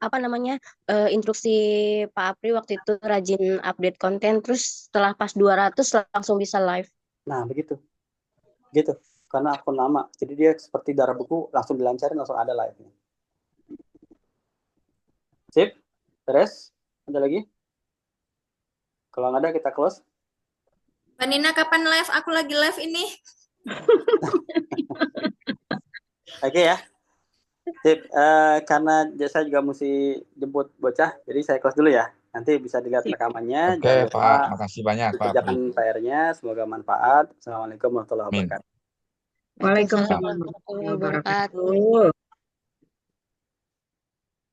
instruksi Pak Apri waktu itu rajin update konten, terus setelah pas 200 langsung bisa live. Nah, begitu. Gitu. Karena akun lama. Jadi dia seperti darah beku, langsung dilancarin, langsung ada live-nya. Sip? Beres? Ada lagi? Kalau nggak ada, kita close. Mbak Nina, kapan live? Aku lagi live ini. Oke ya. Sip. Karena saya juga mesti jemput bocah, jadi saya close dulu ya. Nanti bisa dilihat rekamannya. Oke, Pak. Makasih banyak, Pak. Kerjakan PR-nya. Semoga manfaat. Assalamualaikum warahmatullahi wabarakatuh. Waalaikumsalam warahmatullahi wabarakatuh.